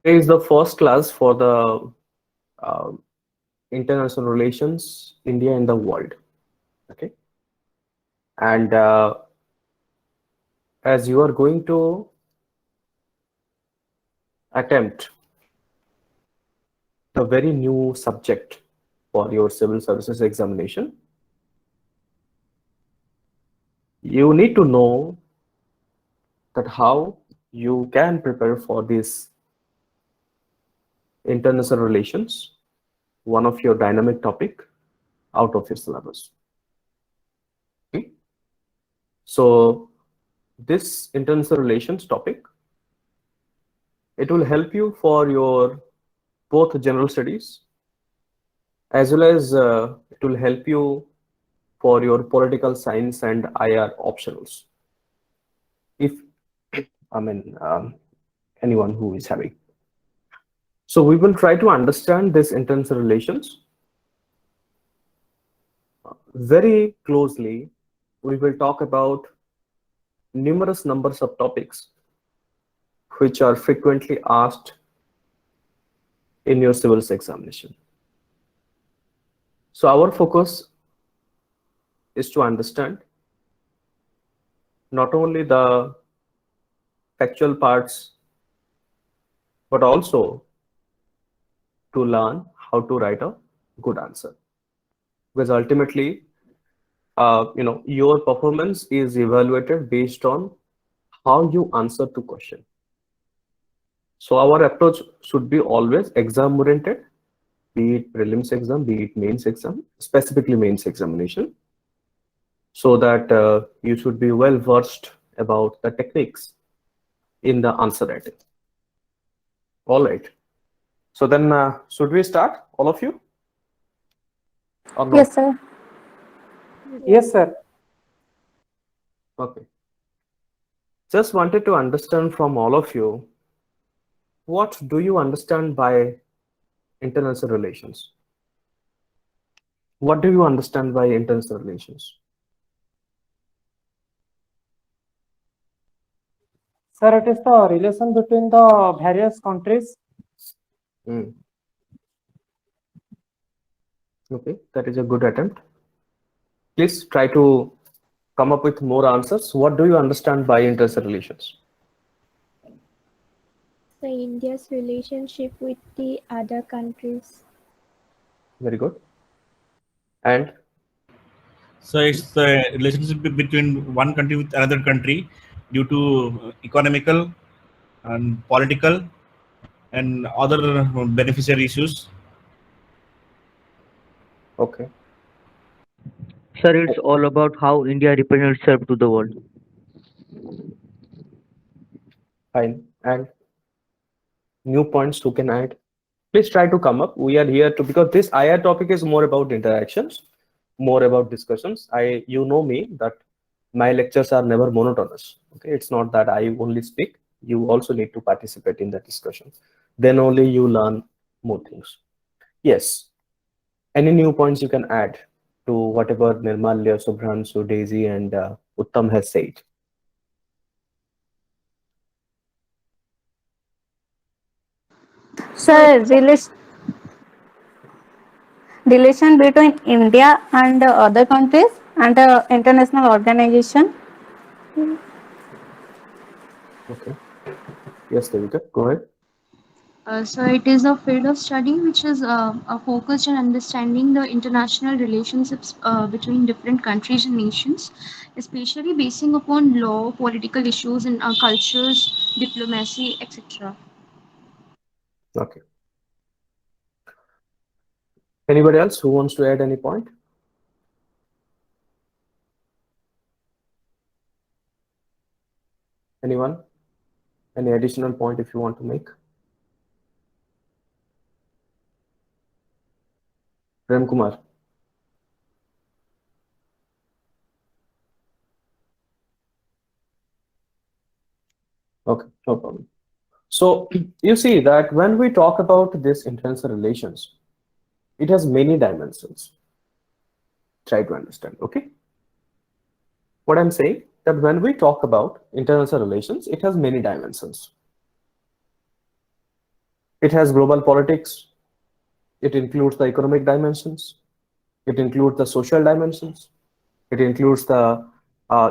Today is the first class for the uh, international relations, India and the world. Okay, and as you are going to attempt a very new subject for your civil services examination, you need to know that how you can prepare for this international relations, one of your dynamic topic out of your syllabus. Okay, so this international relations topic, it will help you for your both general studies as well as it will help you for your political science and IR optionals. If I mean anyone who is having. So we will try to understand this international relations very closely. We will talk about numerous numbers of topics which are frequently asked in your civils examination. So our focus is to understand not only the factual parts, but also to learn how to write a good answer. Because ultimately, your performance is evaluated based on how you answer to question. So our approach should be always exam oriented, be it prelims exam, be it mains exam, specifically mains examination, so that you should be well versed about the techniques in the answer writing. All right. So then, should we start, all of you, or Yes, no? sir. Yes, sir. Okay. Just wanted to understand from all of you, what do you understand by international relations? What do you understand by international relations? Sir, it is the relation between the various countries. Hmm. Okay, that is a good attempt. Please try to come up with more answers. What do you understand by international relations? The India's relationship with the other countries. Very good. And So it's the relationship between one country with another country due to economical and political and other beneficiary issues. okay, Sir, it's all about how India represents itself to the world. fine. And new points who can add? Please try to come up. We are here to, because this IR topic is more about interactions, more about discussions. You know me that my lectures are never monotonous. Okay, it's not that I only speak. You also need to participate in the discussion. Then only you learn more things. Yes. Any new points you can add to whatever Nirmalya, Subhranshu, Daisy, and Uttam has said? So Sir, relation between India and other countries and international organization. Okay. Yes, Devika, go ahead. So it is a field of study which is focused on understanding the international relationships between different countries and nations, especially basing upon law, political issues, and cultures, diplomacy, etc. Okay. Anybody else who wants to add any point? Anyone? Any additional point if you want to make? Prem Kumar. Okay, no problem. So you see that when we talk about this international relations, it has many dimensions. Try to understand, okay? What I'm saying, that when we talk about international relations, it has many dimensions. It has global politics. It includes the economic dimensions. It includes the social dimensions. It includes the,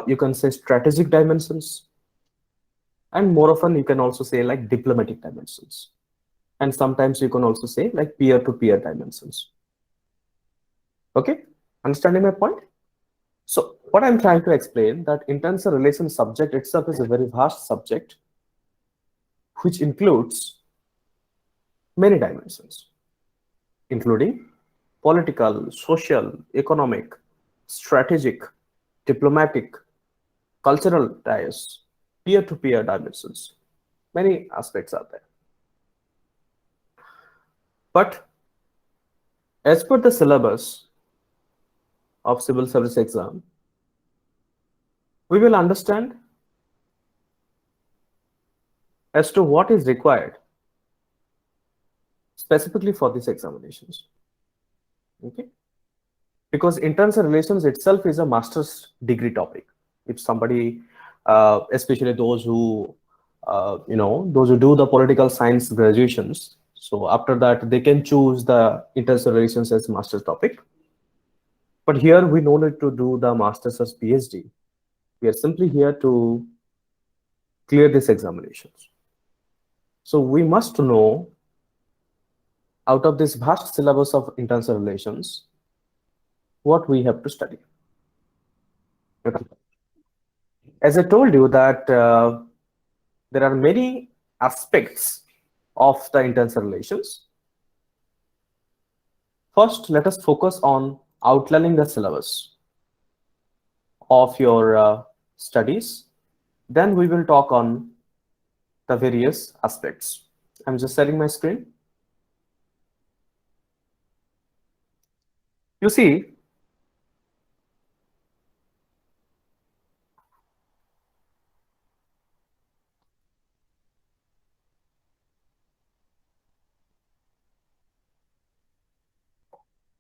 you can say, strategic dimensions. And more often, you can also say like diplomatic dimensions. And sometimes you can also say like peer-to-peer dimensions. Okay, understanding my point? So what I'm trying to explain that international relations subject itself is a very vast subject, which includes many dimensions, including political, social, economic, strategic, diplomatic, cultural ties, peer-to-peer dimensions. Many aspects are there. But as per the syllabus of civil service exam, we will understand as to what is required specifically for these examinations. Okay, because international relations itself is a master's degree topic. If somebody, especially those who those who do the political science graduations, so after that they can choose the international relations as master's topic. But here we no need to do the master's as PhD. We are simply here to clear these examinations. So we must know, out of this vast syllabus of international relations, what we have to study. Okay. As I told you that there are many aspects of the international relations. First, let us focus on outlining the syllabus of your studies. Then we will talk on the various aspects. I'm just sharing my screen. You see,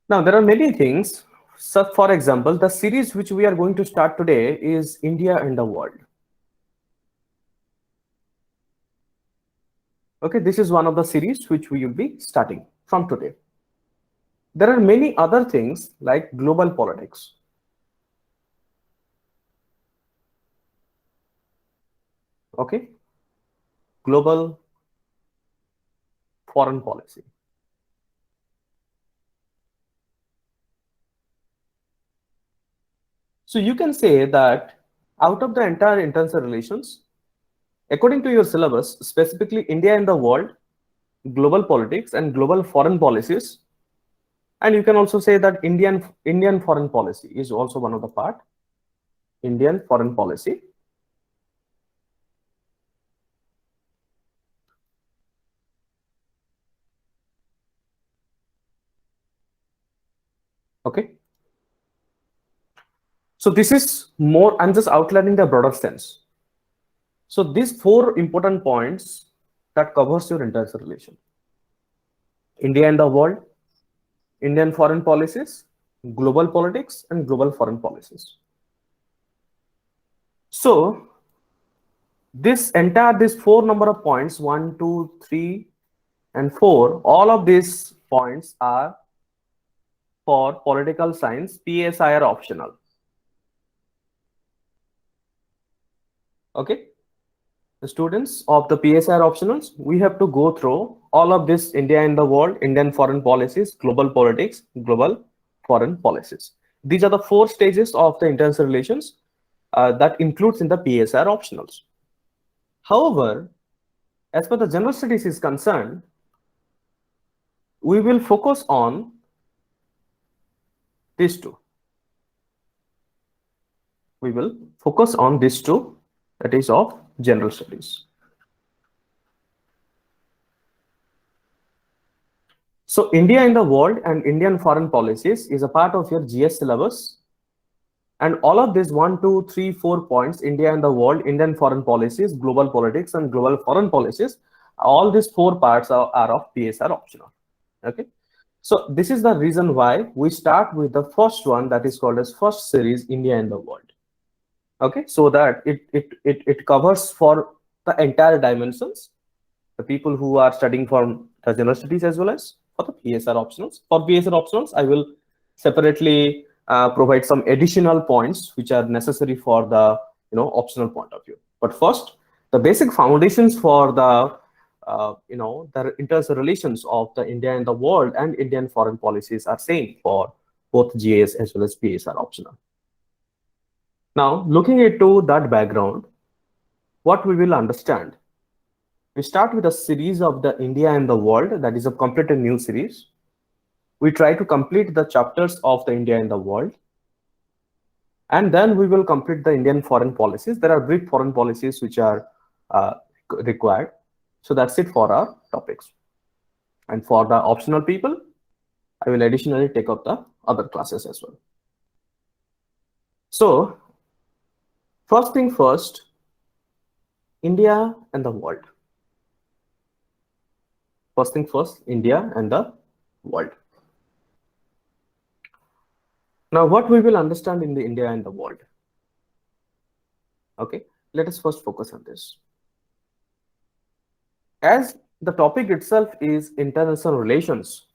now there are many things. So for example, the series which we are going to start today is India and the World. Okay, this is one of the series which we will be starting from today. There are many other things like global politics. Okay, global foreign policy. So you can say that out of the entire international relations, according to your syllabus, specifically India and the World, global politics and global foreign policies, and you can also say that Indian foreign policy is also one of the part, Indian foreign policy. Okay. So this is more, I'm just outlining the broader sense. So these 4 important points that covers your international relation: India and the World, Indian foreign policies, global politics, and global foreign policies. So these 4 number of points, 1, 2, 3, and 4, all of these points are for political science. PSI are optional. Okay, the students of the PSI are optionals. We have to go through all of this: India and the World, Indian foreign policies, global politics, global foreign policies. These are the 4 stages of the international relations that includes in the PSI optionals. However, as far the general studies is concerned, we will focus on these 2. We will focus on these 2, that is of general studies. So India and the World and Indian foreign policies is a part of your GS syllabus. And all of these 1, 2, 3, 4 points, India and the World, Indian foreign policies, global politics, and global foreign policies, all these 4 parts are of PSR optional. Okay. So this is the reason why we start with the first one, that is called as first series, India and the World. Okay, so that it covers for the entire dimensions the people who are studying from the universities as well as for the PSR optionals. For PSR optionals, I will separately provide some additional points which are necessary for the optional point of view. But first, the basic foundations for the the interrelations of the India and the world and Indian foreign policies are same for both GS as well as PSR optional. Now, looking into that background, what we will understand. We start with a series of the India and the world, that is a completely new series. We try to complete the chapters of the India and the world. And then we will complete the Indian foreign policies. There are brief foreign policies which are required. So that's it for our topics. And for the optional people, I will additionally take up the other classes as well. So, first thing first, India and the world. First thing first, India and the world. Now, what we will understand in the India and the world. Okay, let us first focus on this. As the topic itself is international relations,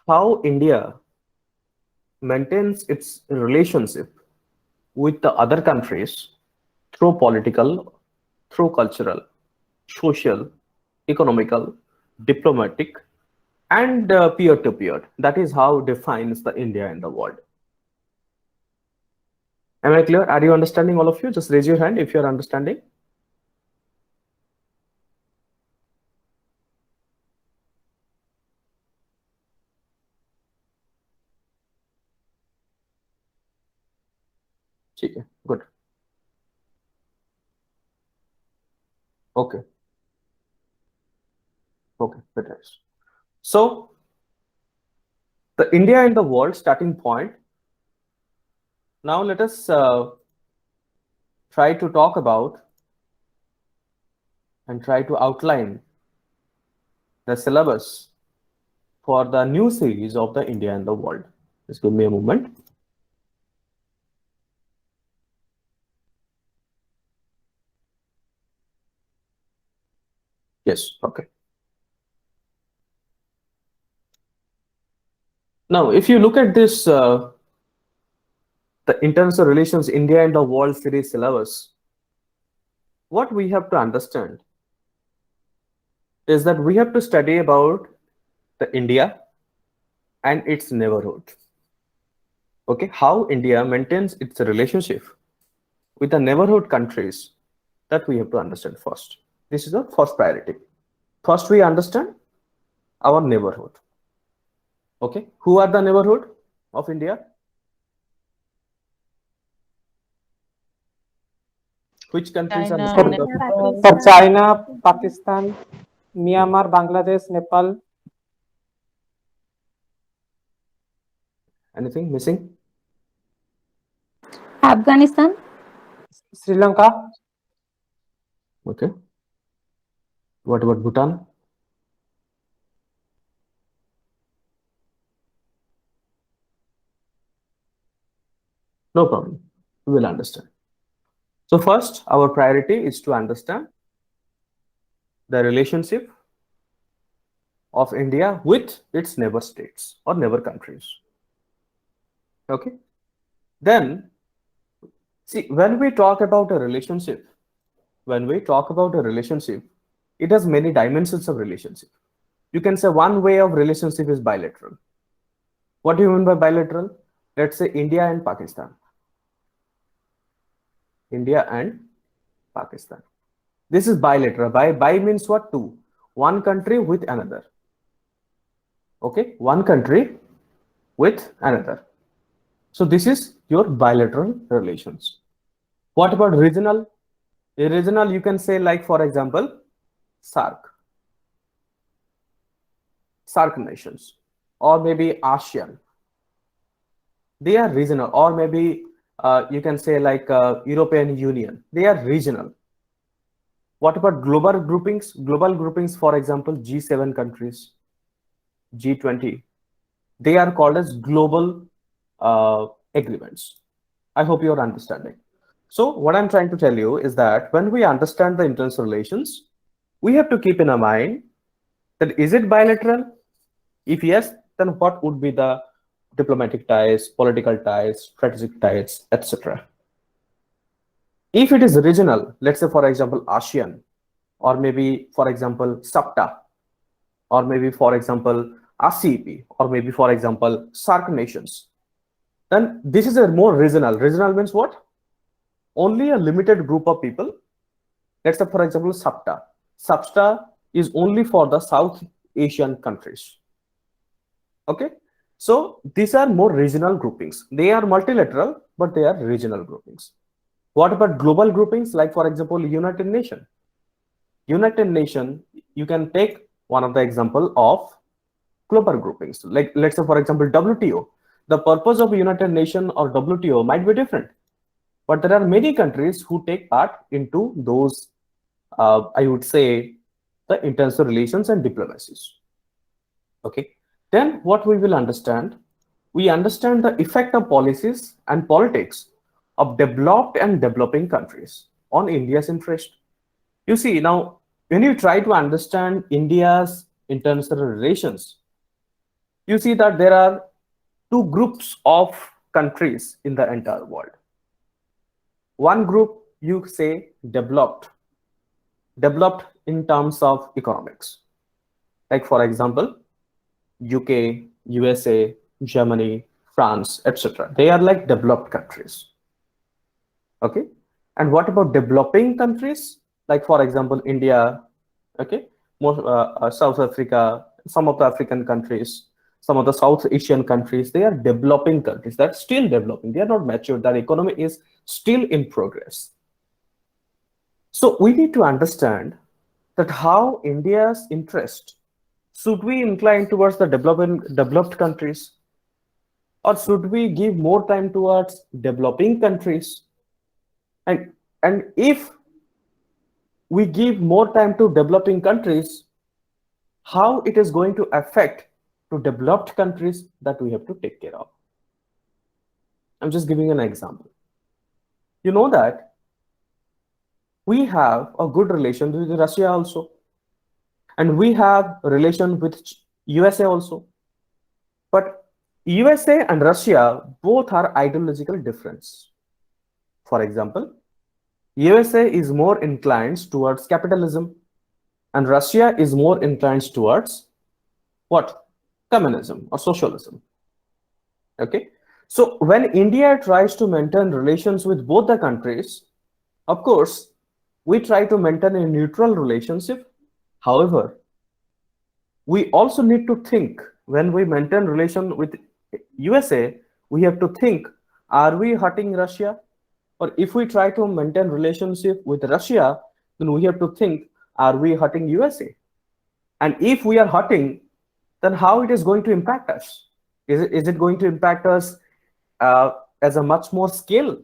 how India maintains its relationship with the other countries through political, through cultural, social, economical, diplomatic, and peer-to-peer. That is how defines the India and the world. Am I clear? Are you understanding, all of you? Just raise your hand if you're understanding. Good. Okay. Okay, very nice. So, the India and the world starting point. Now let us try to talk about and try to outline the syllabus for the new series of the India and the world. Just give me a moment. Yes, okay. Now, if you look at this, the international relations India and the world series syllabus, what we have to understand is that we have to study about the India and its neighborhood. Okay, how India maintains its relationship with the neighborhood countries, that we have to understand first. This is the first priority. First, we understand our neighborhood. Okay, who are the neighborhood of India? Which countries are For, neighborhood of India? for China, Pakistan, Myanmar, Bangladesh, Nepal. Anything missing? Afghanistan, Sri Lanka, Okay. What about Bhutan? No problem. We will understand. So first, our priority is to understand the relationship of India with its neighbor states or neighbor countries. Okay. Then, see, when we talk about a relationship, it has many dimensions of relationship. You can say one way of relationship is bilateral. What do you mean by bilateral? Let's say India and Pakistan. India and Pakistan. This is bilateral. Bi means what? Two. One country with another. Okay, one country with another. So this is your bilateral relations. What about regional? A regional, you can say, like, for example, SAARC nations, or maybe ASEAN. They are regional, or maybe you can say like European Union. They are regional. What about global groupings? Global groupings, for example, G7 countries, G20. They are called as global agreements. I hope you are understanding. So what I'm trying to tell you is that when we understand the international relations, we have to keep in our mind that is it bilateral? If yes, then what would be the diplomatic ties, political ties, strategic ties, etc. If it is regional, let's say for example ASEAN, or maybe for example SAPTA, or maybe for example RCEP, or maybe for example SAARC nations, then this is a more regional. Regional means what? Only a limited group of people. Let's say for example SAPTA. SAPTA is only for the South Asian countries. Okay, so these are more regional groupings. They are multilateral, but they are regional groupings. What about global groupings, like for example United Nations? United Nations, you can take one of the example of global groupings. Like let's say for example WTO. The purpose of United Nations or WTO might be different, but there are many countries who take part into those, I would say, the international relations and diplomacies. Okay, then what we will understand, we understand the effect of policies and politics of developed and developing countries on India's interest. You see, now when you try to understand India's international relations, you see that there are two groups of countries in the entire world. One group you say developed in terms of economics, like for example UK, USA, Germany, France, etc. They are like developed countries. Okay, and what about developing countries, like for example India, okay, South Africa, some of the African countries, some of the South Asian countries? They are developing countries. That's still developing. They are not mature. Their economy is still in progress. So we need to understand that how India's interest, should we incline towards the developed countries, or should we give more time towards developing countries? And if we give more time to developing countries, how it is going to affect to developed countries, that we have to take care of. I'm just giving an example. You know that we have a good relation with Russia also, and we have a relation with USA also. But USA and Russia both are ideological difference. For example, USA is more inclined towards capitalism, and Russia is more inclined towards what? Communism or socialism. Okay, so when India tries to maintain relations with both the countries, of course we try to maintain a neutral relationship. However, we also need to think, when we maintain relation with USA, we have to think, are we hurting Russia? Or if we try to maintain relationship with Russia, then we have to think, are we hurting USA? And if we are hurting, then how it is going to impact us? Is it going to impact us as a much more scale?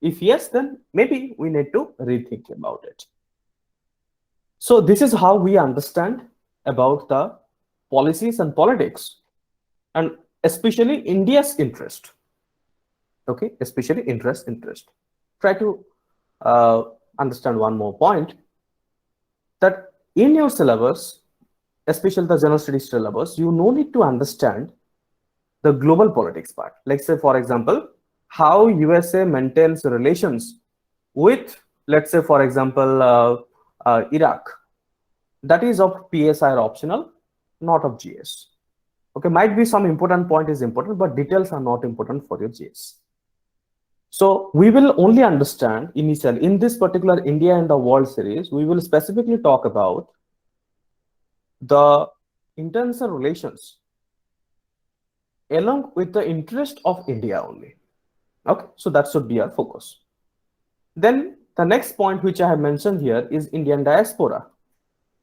If yes, then maybe we need to rethink about it. So this is how we understand about the policies and politics, and especially India's interest. Okay, especially interest. Try to understand one more point, that in your syllabus, especially the general studies syllabus, you no need to understand the global politics part. Like say for example, how USA maintains relations with, let's say for example, Iraq. That is of PSI or optional, not of GS. Okay, might be some important point is important, but details are not important for your GS. So we will only understand initially in this particular India and the World series, we will specifically talk about the international relations along with the interest of India only. Okay, so that should be our focus. Then the next point which I have mentioned here is Indian diaspora.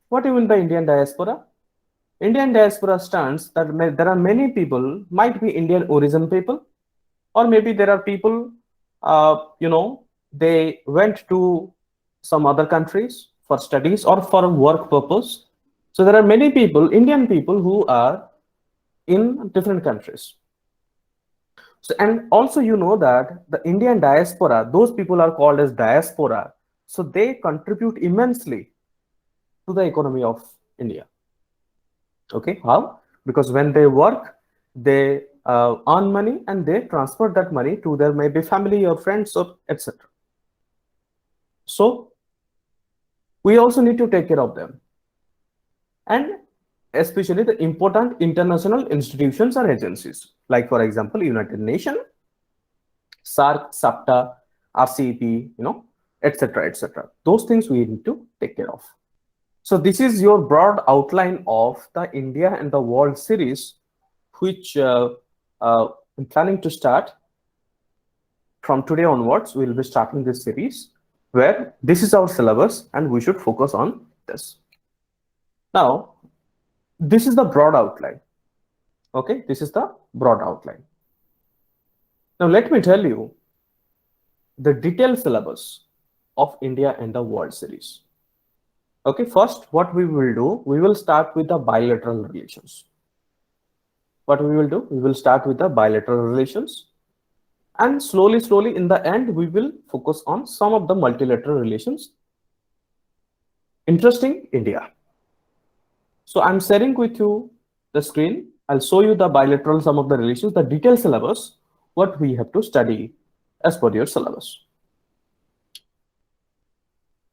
What do you mean by Indian diaspora? Indian diaspora stands that there are many people, might be Indian origin people, or maybe there are people, they went to some other countries for studies or for work purpose. So there are many people, Indian people, who are in different countries. So, and also you know that the Indian diaspora, those people are called as diaspora. So they contribute immensely to the economy of India. Okay, how? Because when they work, they earn money and they transfer that money to their maybe family or friends or etc. So we also need to take care of them, and especially the important international institutions or agencies, like for example, United Nations, SARC, SAPTA, RCEP, etc., etc. Those things we need to take care of. So this is your broad outline of the India and the World series, which I'm planning to start from today onwards. We'll be starting this series where this is our syllabus and we should focus on this. Now, this is the broad outline. Okay, this is the broad outline. Now, let me tell you the detailed syllabus of India and the World series. Okay, first, what we will do, we will start with the bilateral relations. What we will do, we will start with the bilateral relations, and slowly in the end, we will focus on some of the multilateral relations. Interesting, India. So I'm sharing with you the screen. I'll show you the bilateral, some of the relations, the detailed syllabus, what we have to study as per your syllabus.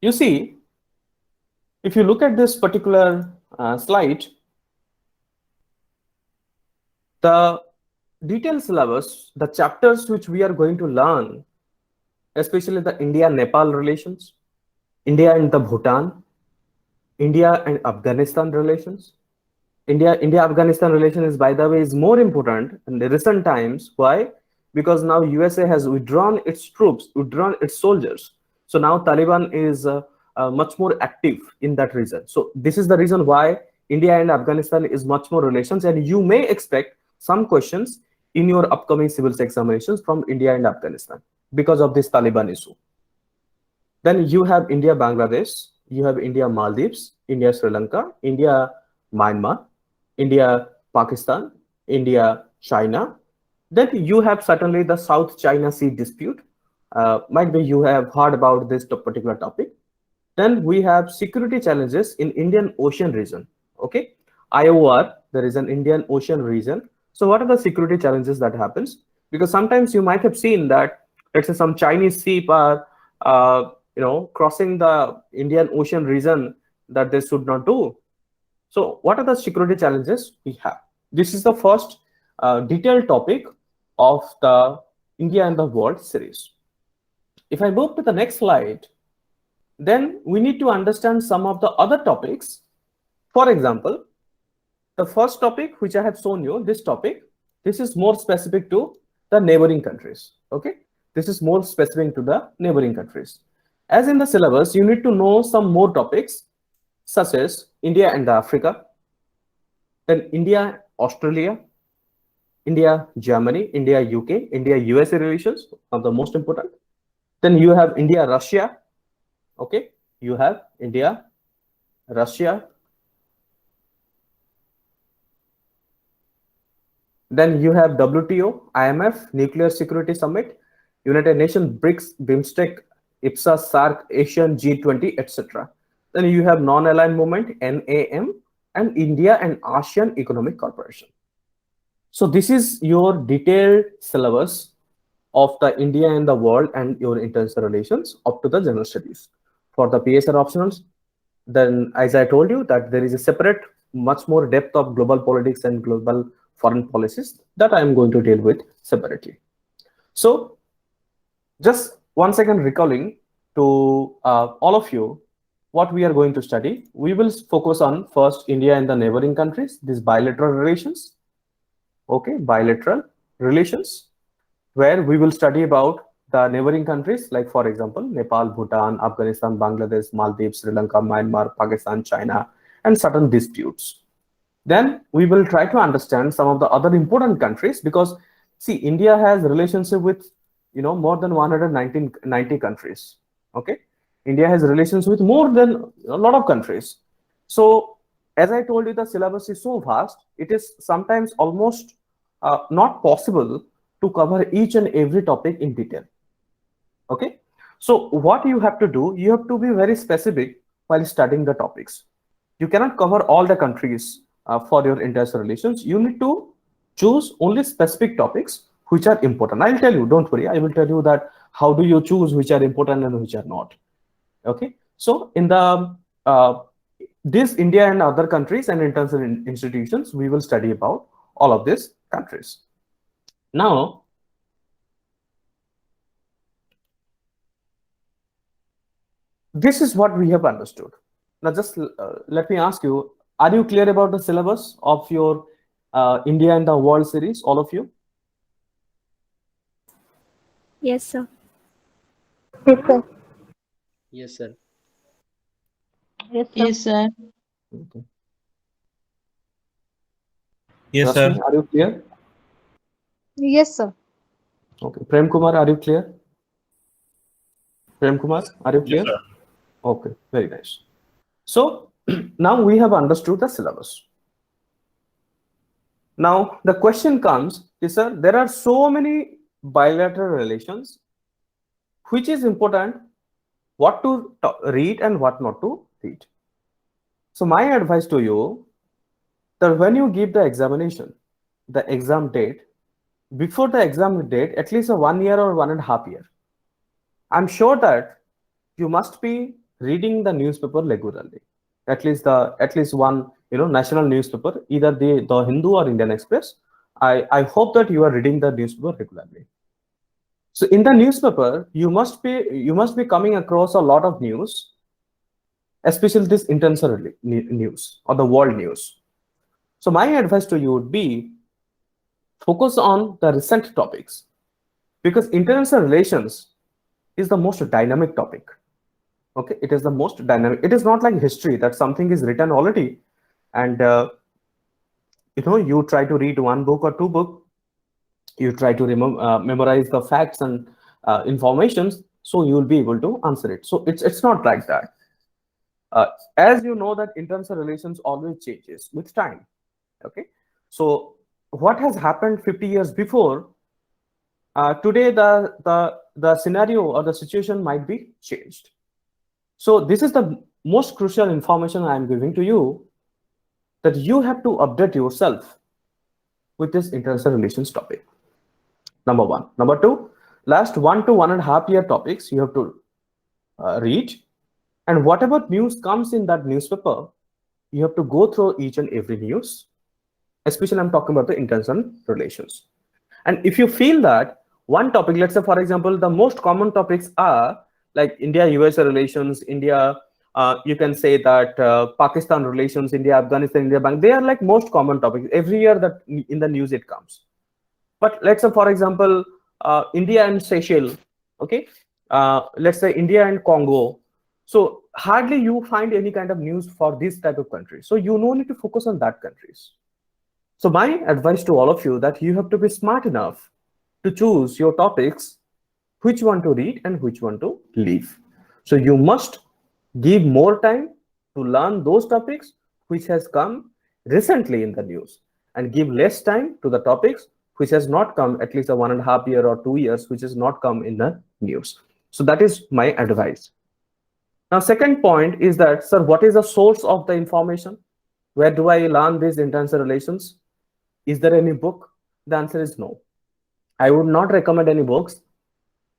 You see, if you look at this particular slide, the detailed syllabus, the chapters which we are going to learn, especially the India-Nepal relations, India and the Bhutan, India and Afghanistan relations. India-Afghanistan relation is, by the way, is more important in the recent times. Why? Because now USA has withdrawn its troops, withdrawn its soldiers. So now Taliban is much more active in that region. So this is the reason why India and Afghanistan is much more relations, and you may expect some questions in your upcoming civil examinations from India and Afghanistan because of this Taliban issue. Then you have India, Bangladesh, you have India, Maldives, India, Sri Lanka, India, Myanmar, India, Pakistan, India, China. Then you have certainly the South China Sea dispute. Might be you have heard about this particular topic. Then we have security challenges in Indian Ocean region. Okay, IOR, there is an Indian Ocean region. So what are the security challenges that happens? Because sometimes you might have seen that, let's say, some Chinese ship are crossing the Indian Ocean region that they should not do. So what are the security challenges we have? This is the first detailed topic of the India and the World series. If I move to the next slide, then we need to understand some of the other topics. For example, the first topic which I have shown you, this topic, this is more specific to the neighboring countries. Okay, this is more specific to the neighboring countries. As in the syllabus, you need to know some more topics such as India and Africa, then India, Australia, India, Germany, India, UK, India, USA relations, one of the most important. Then you have India, Russia. Okay, you have India, Russia. Then you have WTO, IMF, Nuclear Security Summit, United Nations, BRICS, BIMSTEC, IPSA, SARC, Asian, G20, etc. Then you have Non-Aligned Movement, NAM, and India and ASEAN Economic Corporation. So this is your detailed syllabus of the India and the World and your international relations up to the general studies. For the PSR optionals, then as I told you that there is a separate, much more depth of global politics and global foreign policies that I am going to deal with separately. So just once again recalling to all of you what we are going to study. We will focus on first India and the neighboring countries, these bilateral relations. Okay, bilateral relations, where we will study about the neighboring countries, like for example, Nepal, Bhutan, Afghanistan, Bangladesh, Maldives, Sri Lanka, Myanmar, Pakistan, China, and certain disputes. Then we will try to understand some of the other important countries, because see, India has relationship with more than 190 countries. Okay, India has relations with more than a lot of countries. So as I told you, the syllabus is so vast, it is sometimes almost not possible to cover each and every topic in detail. Okay, so what you have to do, you have to be very specific while studying the topics. you cannot cover all the countries for your international relations. You need to choose only specific topics which are important. I'll tell you, don't worry, I will tell you that how do you choose which are important and which are not. Okay, so in the this India and other countries and international institutions, we will study about all of these countries. Now, this is what we have understood. Now, just let me ask you, are you clear about the syllabus of your India and the World series, all of you? Yes, sir. Yes, sir. Yes, sir. Yes, sir. Yes, sir. Okay. Yes, Rashmi, sir. are you clear? Yes, sir. Okay. Prem Kumar, are you clear? Prem Kumar, are you clear? Yes, sir. Okay, very nice. So now we have understood the syllabus. Now the question comes, is sir, there are so many bilateral relations. Which is important? What to read and what not to read. So my advice to you, that when you give the examination, the exam date, before the exam date, at least a 1 year or 1.5 years, I'm sure that you must be reading the newspaper regularly. At least one national newspaper, either the Hindu or Indian Express. I hope that you are reading the newspaper regularly. So in the newspaper, you must be coming across a lot of news, especially this international news or the world news. So my advice to you would be focus on the recent topics, because international relations is the most dynamic topic. Okay, it is the most dynamic. It is not like history that something is written already, and you try to read one book or two books, you try to memorize the facts and informations, so you will be able to answer it. So it's not like that. As you know that international relations always changes with time. Okay, so what has happened 50 years before, today the scenario or the situation might be changed. So this is the most crucial information I am giving to you, that you have to update yourself with this international relations topic. Number one. Number two, last 1 to 1.5 year topics you have to read, and whatever news comes in that newspaper, you have to go through each and every news. Especially I'm talking about the international relations. And if you feel that one topic, let's say for example, the most common topics are like India-USA relations, India, you can say that Pakistan relations, India, Afghanistan, India, Bangladesh, they are like most common topics. Every year that in the news it comes. But let's say for example, India and Seychelles, okay? Let's say India and Congo. So hardly you find any kind of news for this type of country. So you no need to focus on that countries. So my advice to all of you, that you have to be smart enough to choose your topics, which one to read and which one to leave. So you must give more time to learn those topics which has come recently in the news, and give less time to the topics which has not come at least a 1.5 year or 2 years, which has not come in the news. So that is my advice. Now, second point is that, sir, what is the source of the information? Where do I learn these international relations? Is there any book? The answer is no. I would not recommend any books,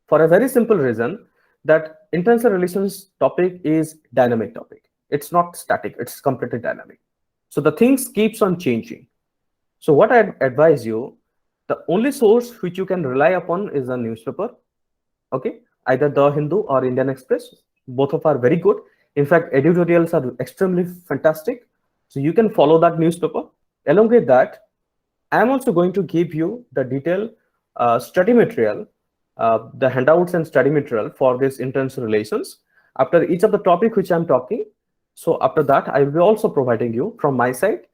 for a very simple reason, that international relations topic is dynamic topic. It's not static, it's completely dynamic. So the things keeps on changing. So what I advise you, the only source which you can rely upon is a newspaper. Okay, either the Hindu or Indian Express. Both of are very good. In fact, editorials are extremely fantastic. So you can follow that newspaper. Along with that, I am also going to give you the detailed study material, the handouts and study material for this international relations after each of the topic which I'm talking. So after that, I will be also providing you from my side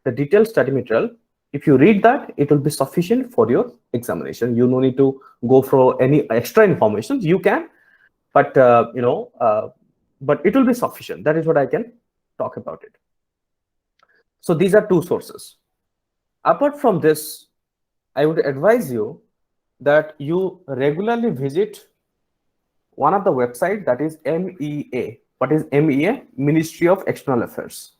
the detailed study material. If you read that, it will be sufficient for your examination. You no need to go for any extra information. You can, but but it will be sufficient. That is what I can talk about it. So these are two sources. Apart from this, I would advise you that you regularly visit one of the website, that is MEA. What is MEA? Ministry of External Affairs.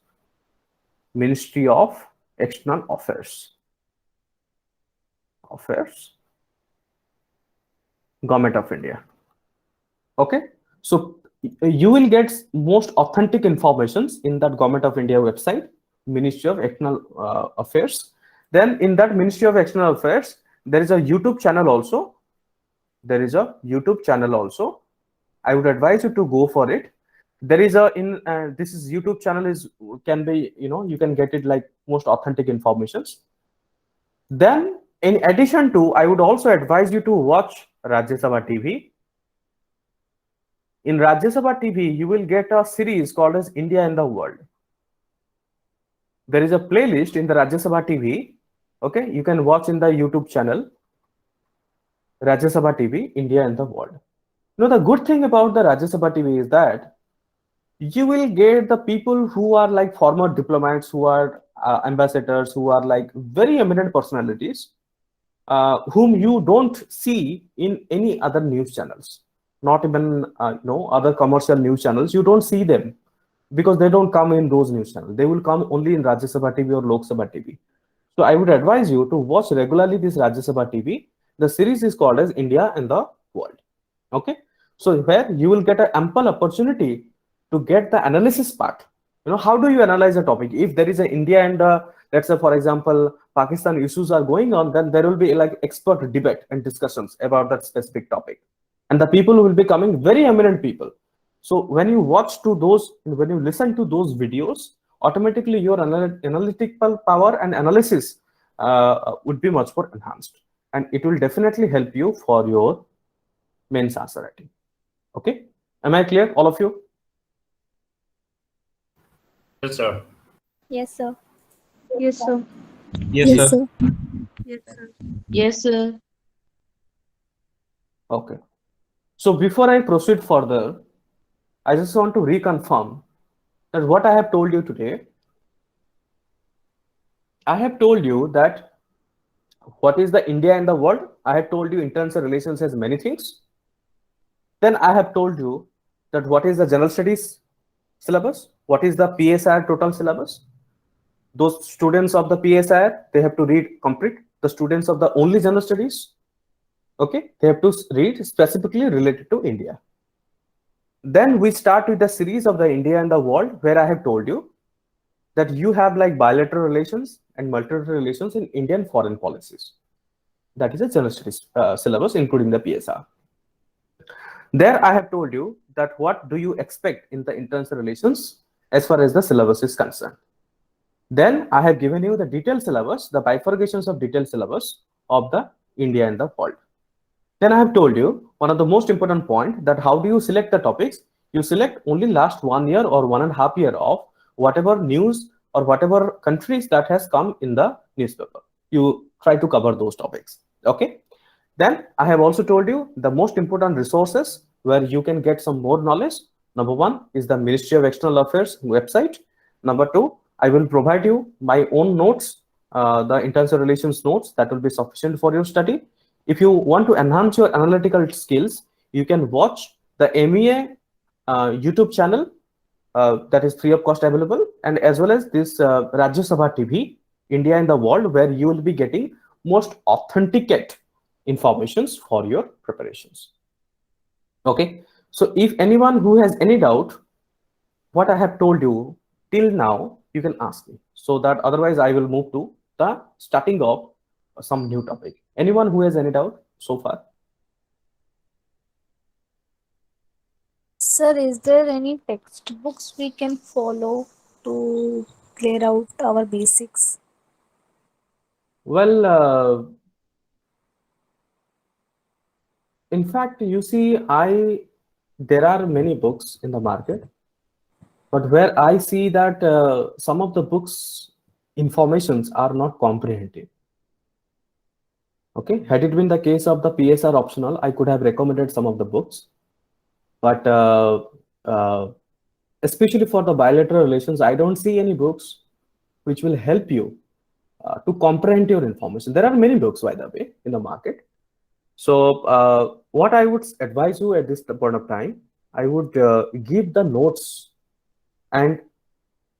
Ministry of External Affairs. Government of India. Okay, so you will get most authentic informations in that Government of India website, Ministry of External Affairs. Then in that Ministry of External Affairs, there is a YouTube channel also. I would advise you to go for it. There is a this is YouTube channel can be, you can get it like most authentic informations. Then in addition to, I would also advise you to watch Rajya Sabha TV. In Rajya Sabha TV, you will get a series called as India and the World. There is a playlist in the Rajya Sabha TV. Okay, you can watch in the YouTube channel, Rajya Sabha TV, India and the World. The good thing about the Rajya Sabha TV is that you will get the people who are like former diplomats, who are ambassadors, who are like very eminent personalities, whom you don't see in any other news channels, not even other commercial news channels. You don't see them because they don't come in those news channels. They will come only in Rajya Sabha TV or Lok Sabha TV. So I would advise you to watch regularly this Rajya Sabha TV. The series is called as India and the World. Okay, so where you will get an ample opportunity to get the analysis part. How do you analyze a topic? If there is an India and let's say, for example, Pakistan issues are going on, then there will be like expert debate and discussions about that specific topic, and the people will be coming very eminent people. So when you when you listen to those videos, automatically your analytical power and analysis would be much more enhanced, and it will definitely help you for your mains answer writing. Okay, am I clear, all of you? Yes, sir. Yes, sir. Yes, sir. Yes, sir. Yes, sir. Okay. So before I proceed further, I just want to reconfirm that what I have told you today. I have told you that what is the India and the world. I have told you international relations has many things. Then I have told you that what is the general studies syllabus, what is the PSIR total syllabus. Those students of the PSIR, they have to read complete. The students of the only general studies, okay, they have to read specifically related to India. Then we start with the series of the India and the world, where I have told you that you have like bilateral relations and multilateral relations in Indian foreign policies. That is a general studies syllabus, including the PSR. There I have told you that what do you expect in the international relations as far as the syllabus is concerned. Then I have given you the detailed syllabus, the bifurcations of detailed syllabus of the India and the world. Then I have told you one of the most important point, that how do you select the topics? You select only last 1 year or 1.5 years of whatever news or whatever countries that has come in the newspaper. You try to cover those topics. Okay. Then I have also told you the most important resources where you can get some more knowledge. Number 1 is the Ministry of External Affairs website. Number 2, I will provide you my own notes, the international relations notes that will be sufficient for your study. If you want to enhance your analytical skills, you can watch the MEA YouTube channel that is free of cost available, and as well as this Rajya Sabha TV, India and the World, where you will be getting most authenticate informations for your preparations. Okay, so if anyone who has any doubt what I have told you till now, you can ask me, so that otherwise I will move to the starting of some new topic. Anyone who has any doubt so far? Sir, is there any textbooks we can follow to clear out our basics? Well, in fact, you see, there are many books in the market, but where I see that some of the books informations are not comprehensive. Okay, had it been the case of the PSR optional, I could have recommended some of the books, but especially for the bilateral relations, I don't see any books which will help you to comprehend your information. There are many books, by the way, in the market. So what I would advise you at this point of time, I would give the notes and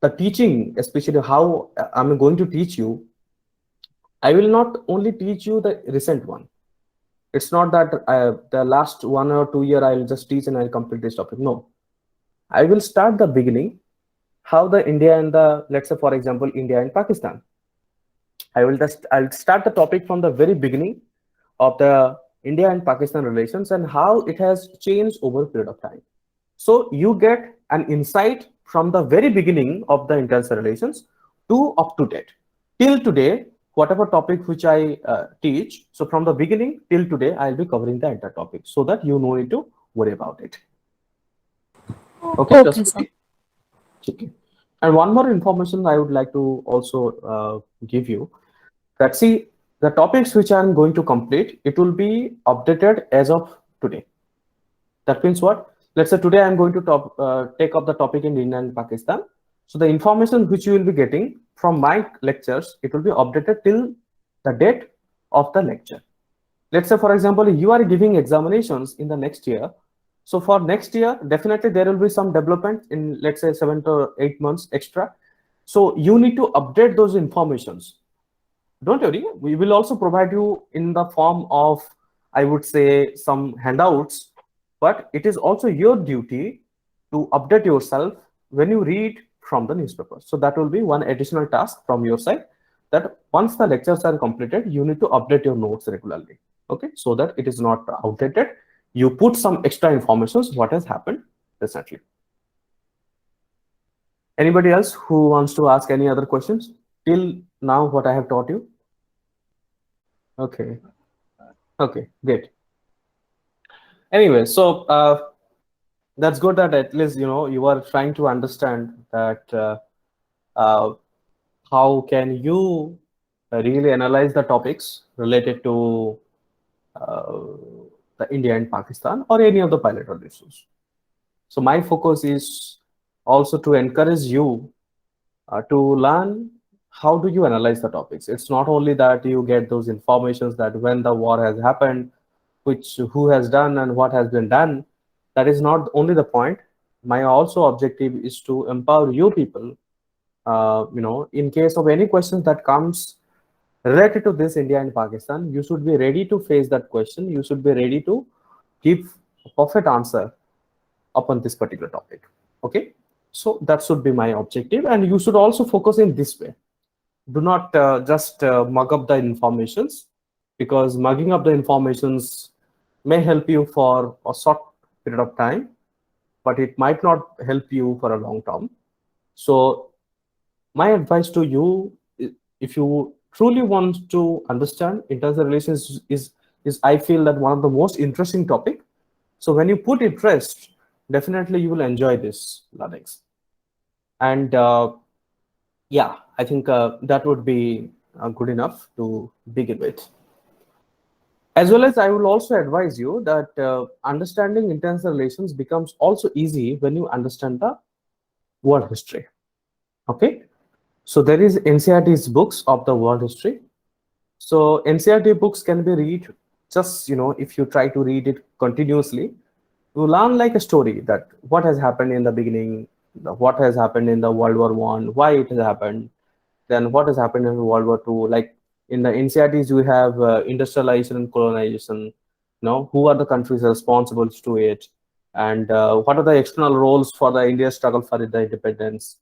the teaching, especially how I'm going to teach you, I will not only teach you the recent one. It's not that the last 1 or 2 year I'll just teach and I'll complete this topic. No, I will start the beginning, how the India and the, let's say for example, India and Pakistan. I'll start the topic from the very beginning of the India and Pakistan relations and how it has changed over a period of time. So you get an insight from the very beginning of the international relations to up to date. Till today, whatever topic which I teach, so from the beginning till today, I'll be covering the entire topic so that you no need to worry about it. Okay, Okay, just sir. okay. And one more information I would like to also give you, that see, the topics which I'm going to complete, it will be updated as of today. That means what? Let's say today I'm going to take up the topic in India and Pakistan. So the information which you will be getting from my lectures, it will be updated till the date of the lecture. Let's say, for example, you are giving examinations in the next year. So for next year, definitely there will be some development in, let's say, 7 to 8 months extra. So you need to update those informations. Don't worry, we will also provide you in the form of, I would say, some handouts, but it is also your duty to update yourself when you read from the newspaper. So that will be one additional task from your side, that once the lectures are completed, you need to update your notes regularly. Okay, so that it is not outdated. You put some extra informations what has happened recently. Anybody else who wants to ask any other questions till now what I have taught you? Okay, great. Anyway, so that's good that at least you are trying to understand that how can you really analyze the topics related to the India and Pakistan or any of the bilateral issues. So my focus is also to encourage you to learn how do you analyze the topics. It's not only that you get those informations that when the war has happened, who has done and what has been done. That is not only the point. My also objective is to empower you people, in case of any questions that comes related to this India and Pakistan, you should be ready to face that question. You should be ready to give a perfect answer upon this particular topic. Okay, so that should be my objective, and you should also focus in this way. Do not just mug up the informations, because mugging up the informations may help you for a short period of time, but it might not help you for a long term. So my advice to you, if you truly want to understand international relations, is I feel that one of the most interesting topic. So when you put interest, definitely you will enjoy this learnings. And yeah, I think that would be good enough to begin with. As well as I will also advise you that understanding international relations becomes also easy when you understand the world history. Okay, so there is NCERT's books of the world history. So NCERT books can be read just, if you try to read it continuously, you learn like a story that what has happened in the beginning, what has happened in the World War I, why it has happened, then what has happened in World War II. Like in the NCERTs, you have industrialization and colonization, who are the countries responsible to it, and what are the external roles for the India struggle for the independence.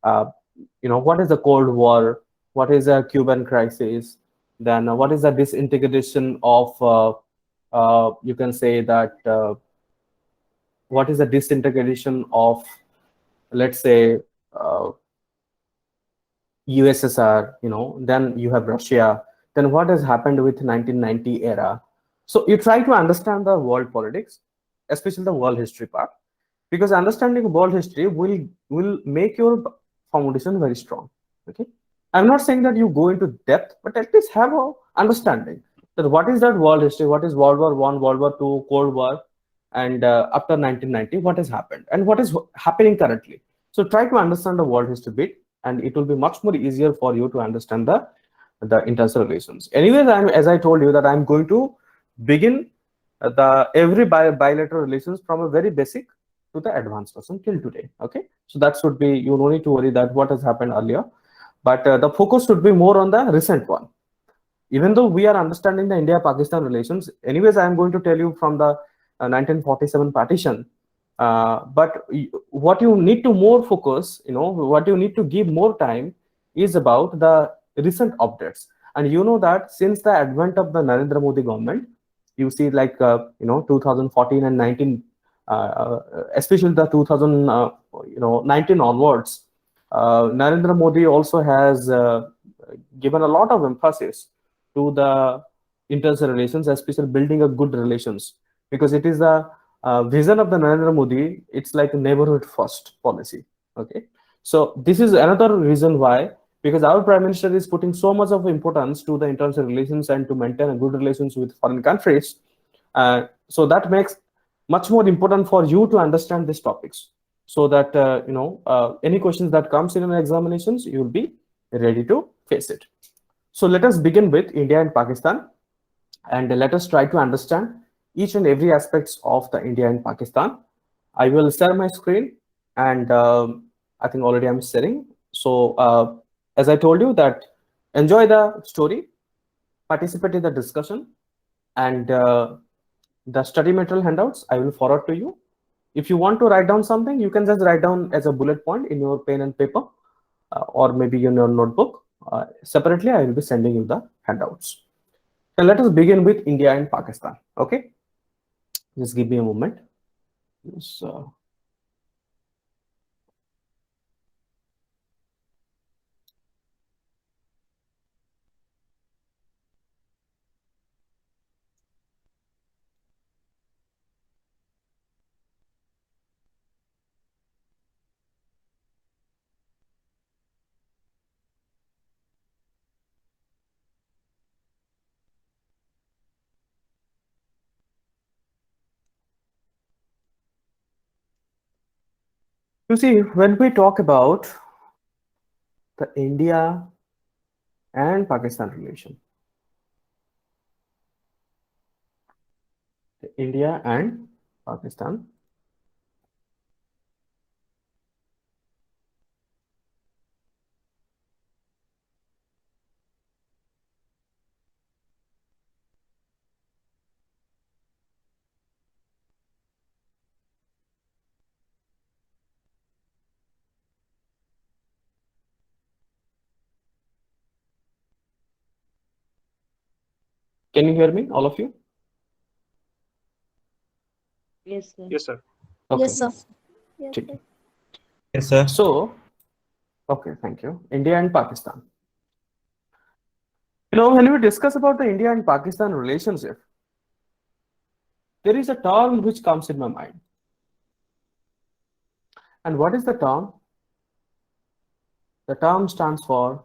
What is the Cold War, what is the Cuban crisis, then what is the disintegration of, you can say that, what is the disintegration of, let's say, USSR, then you have Russia, then what has happened with 1990 era. So you try to understand the world politics, especially the world history part, because understanding world history will make your foundation very strong. Okay, I'm not saying that you go into depth, but at least have a understanding that what is that world history, what is World War I, World War II, Cold War, and after 1990, what has happened and what is happening currently. So try to understand the world history bit, and it will be much more easier for you to understand the international relations. Anyways, as I told you that I'm going to begin every bilateral relations from a very basic to the advanced version till today. Okay, so that should be, you don't need to worry that what has happened earlier, but the focus should be more on the recent one. Even though we are understanding the India-Pakistan relations, anyways, I am going to tell you from the 1947 partition. But what you need to more focus, what you need to give more time is about the recent updates. And you know that since the advent of the Narendra Modi government, you see like 2014 and 19, especially the 2019 onwards, Narendra Modi also has given a lot of emphasis to the international relations, especially building a good relations, because it is the vision of the Narendra Modi. It's like a neighborhood first policy. Okay, so this is another reason why, because our prime minister is putting so much of importance to the international relations and to maintain a good relations with foreign countries. So that makes much more important for you to understand these topics, so that any questions that comes in an examinations, you will be ready to face it. So let us begin with India and Pakistan, and let us try to understand each and every aspects of the India and Pakistan. I will share my screen, and I think already I'm sharing. So as I told you that enjoy the story, participate in the discussion, and the study material handouts I will forward to you. If you want to write down something, you can just write down as a bullet point in your pen and paper, or maybe in your notebook. Separately, I will be sending you the handouts. And let us begin with India and Pakistan. Okay, just give me a moment. Yes, you see, when we talk about the India and Pakistan relation, India and Pakistan, can you hear me, all of you? Yes, sir. Yes, sir. Okay. Yes, sir. Yes, ठीक sir. है. Yes, sir. So, okay, thank you. India and Pakistan. When we discuss about the India and Pakistan relationship, there is a term which comes in my mind. And what is the term? The term stands for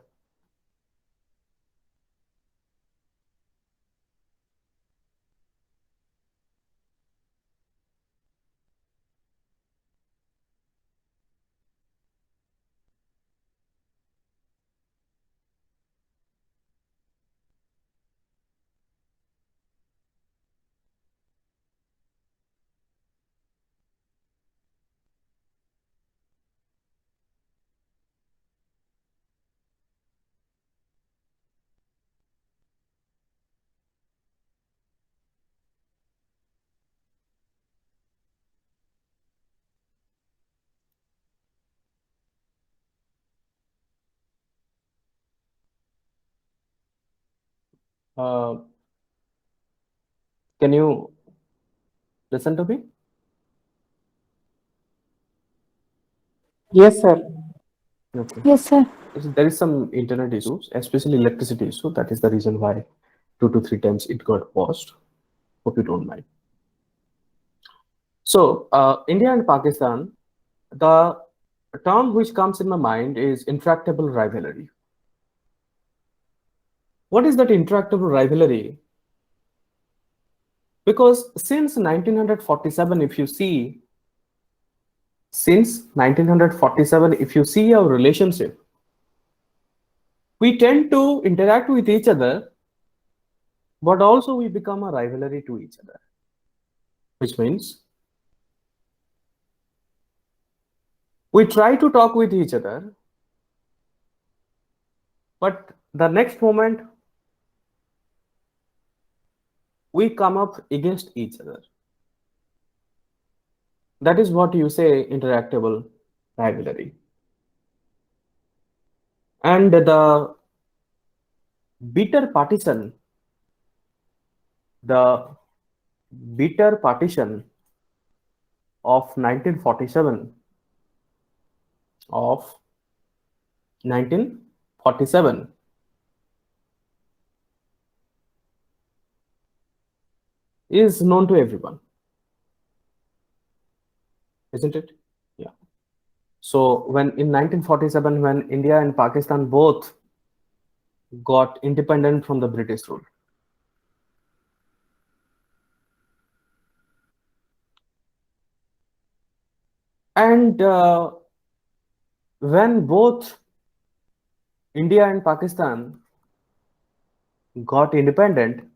can you listen to me? Yes, sir. Okay. Yes, sir. There is some internet issues, especially electricity issue. That is the reason why 2 to 3 times it got paused. Hope you don't mind. So, India and Pakistan, the term which comes in my mind is intractable rivalry. What is that intractable rivalry? Because since 1947, if you see, our relationship, we tend to interact with each other, but also we become a rivalry to each other, which means We try to talk with each other, but the next moment we come up against each other. That is what you say interactable rivalry. And the bitter partition, the bitter partition of 1947 of 1947 is known to everyone, isn't it? Yeah. So when in 1947, when India and Pakistan both got independent from the British rule, and when both India and Pakistan got independent,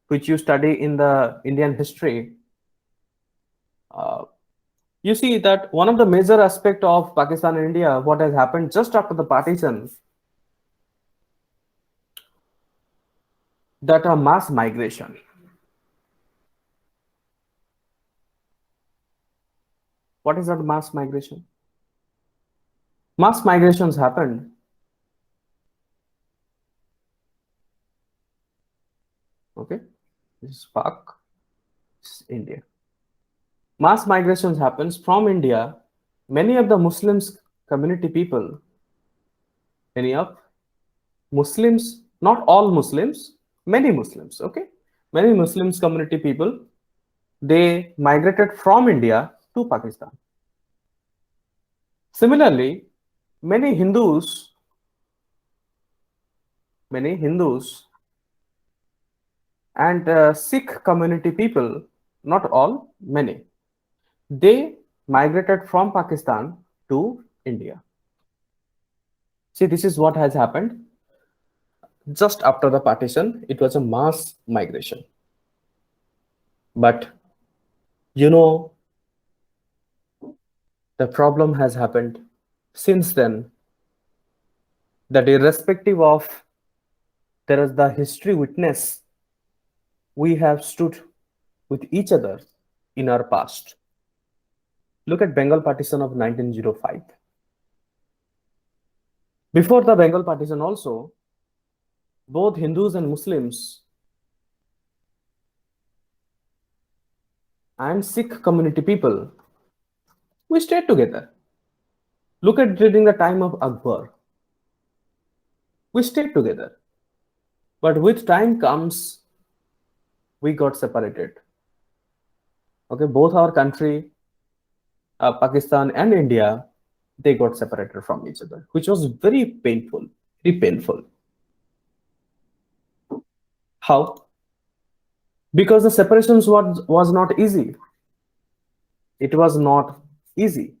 which you study in the Indian history, you see that one of the major aspect of Pakistan and India, what has happened just after the partition, that a mass migration. What is that mass migration? Mass migrations happened. Okay, this is Pak, this is India. Mass migrations happens from India. Many of the Muslims community people, many of Muslims, not all Muslims, many Muslims, okay? Many Muslims community people, they migrated from India to Pakistan. Similarly, many Hindus and Sikh community people, not all, many, they migrated from Pakistan to India. See, this is what has happened. Just after the partition, it was a mass migration. But you know, the problem has happened since then, that irrespective of there is the history witness, we have stood with each other in our past. Look at Bengal partition of 1905. Before the Bengal partition also, both Hindus and Muslims and Sikh community people, we stayed together. Look at during the time of Akbar, we stayed together. But with time comes, we got separated. Okay, both our country, Pakistan and India, they got separated from each other, which was very painful, very painful. How? Because the separations was not easy. It was not easy.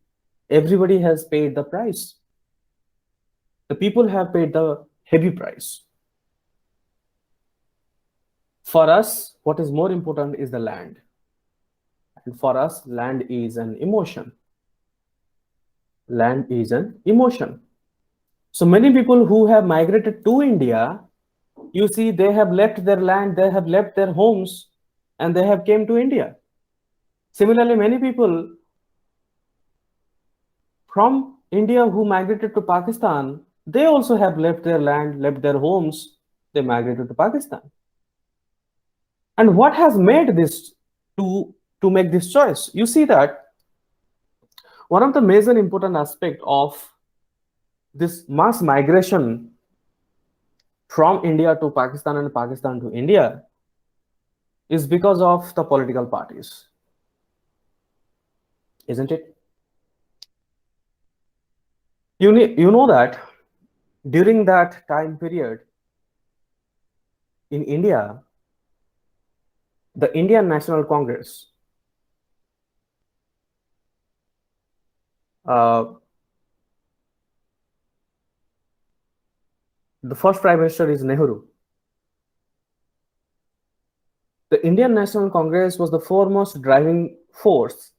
Everybody has paid the price. The people have paid the heavy price. For us, what is more important is the land. And for us, land is an emotion. Land is an emotion. So many people who have migrated to India, you see, they have left their land, they have left their homes, and they have came to India. Similarly, many people from India who migrated to Pakistan, they also have left their land, left their homes, they migrated to Pakistan. And what has made this to make this choice? You see that one of the major important aspect of this mass migration from India to Pakistan and Pakistan to India is because of the political parties, isn't it? You know that during that time period in India, the Indian National Congress, the first Prime Minister is Nehru. The the Indian National Congress was the foremost driving force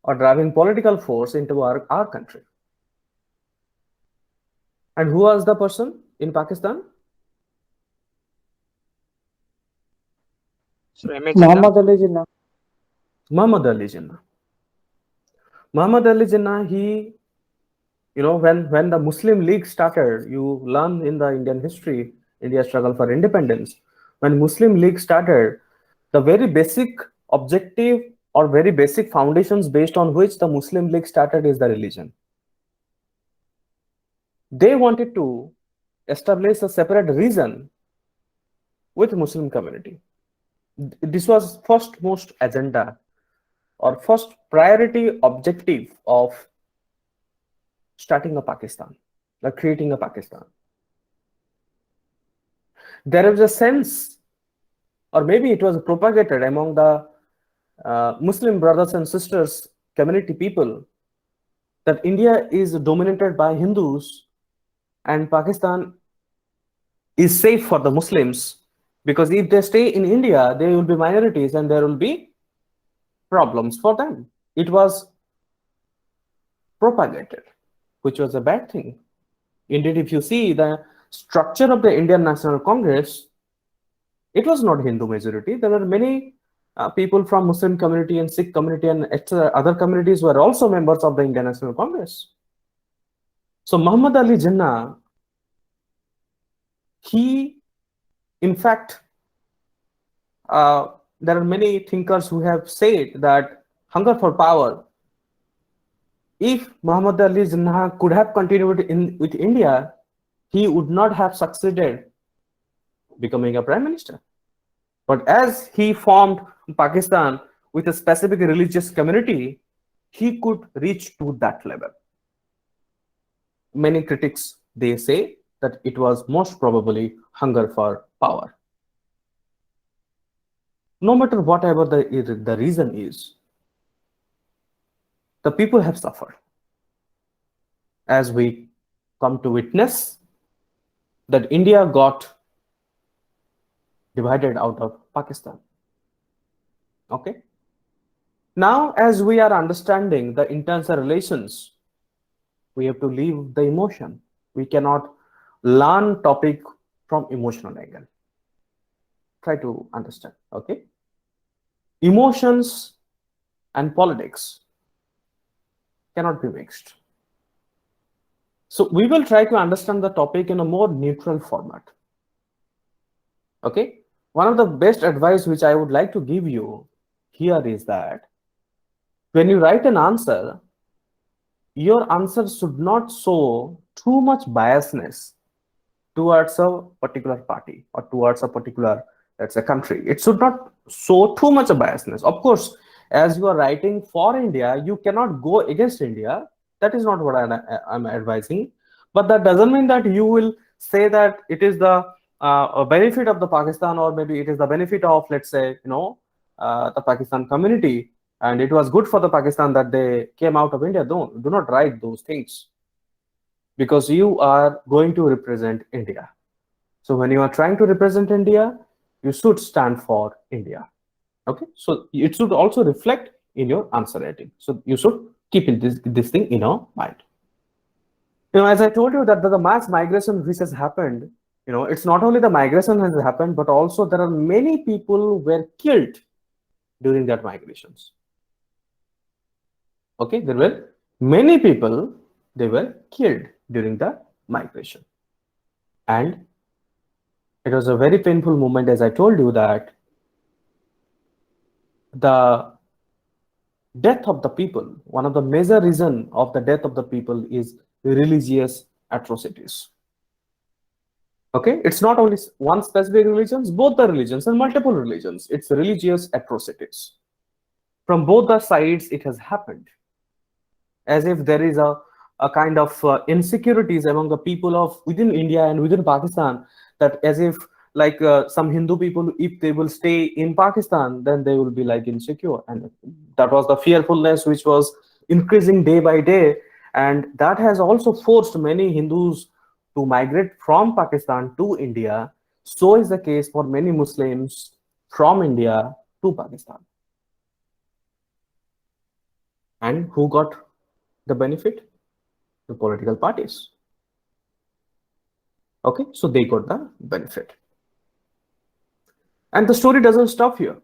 or driving political force into our country. And who was the person in Pakistan? So M.A. Jinnah. Muhammad Ali Jinnah. Muhammad Ali Jinnah. Muhammad Ali Jinnah, he, when the Muslim League started, you learn in the Indian history, India's struggle for independence. When Muslim League started, the very basic objective or very basic foundations based on which the Muslim League started is the religion. They wanted to establish a separate region with Muslim community. This was first most agenda or first priority objective of starting a Pakistan, like creating a Pakistan. There is a sense, or maybe it was propagated among the Muslim brothers and sisters, community people, that India is dominated by Hindus and Pakistan is safe for the Muslims, because if they stay in India, they will be minorities and there will be problems for them. It was propagated, which was a bad thing. Indeed, if you see the structure of the Indian National Congress, it was not Hindu majority. There were many people from Muslim community and Sikh community and other communities were also members of the Indian National Congress. So Muhammad Ali Jinnah, he, in fact, there are many thinkers who have said that hunger for power, if Muhammad Ali Jinnah could have continued with India, he would not have succeeded becoming a prime minister. But as he formed Pakistan with a specific religious community, he could reach to that level. Many critics, they say that it was most probably hunger for power. No matter whatever the reason is, the people have suffered. As we come to witness that India got divided out of Pakistan. Okay. Now, as we are understanding the internal relations, we have to leave the emotion. We cannot learn topic from emotional angle. Try to understand. Okay. Emotions and politics cannot be mixed. So we will try to understand the topic in a more neutral format. Okay. One of the best advice which I would like to give you here is that when you write an answer, your answer should not show too much biasness towards a particular party or towards a particular, let's say, country. It should not show too much of biasness. Of course, as you are writing for India, you cannot go against India. That is not what I'm advising. But that doesn't mean that you will say that it is the a benefit of the Pakistan, or maybe it is the benefit of, let's say, the Pakistan community, and it was good for the Pakistan that they came out of India. Do not write those things, because you are going to represent India. So when you are trying to represent India, you should stand for India. Okay, so it should also reflect in your answer writing. So you should keep this thing in your mind. As I told you that the mass migration which has happened, it's not only the migration has happened, but also there are many people who were killed during that migrations. Okay, there were many people, they were killed during the migration. And it was a very painful moment, as I told you, that the death of the people, one of the major reasons of the death of the people is religious atrocities. Okay, it's not only one specific religion, both the religions and multiple religions. It's religious atrocities. From both the sides, it has happened. As if there is a kind of insecurities among the people of within India and within Pakistan, that as if like some Hindu people, if they will stay in Pakistan, then they will be like insecure. And that was the fearfulness which was increasing day by day. And that has also forced many Hindus to migrate from Pakistan to India. So is the case for many Muslims. from India to Pakistan. And who got the benefit? The political parties. Okay, so they got the benefit. And the story doesn't stop here.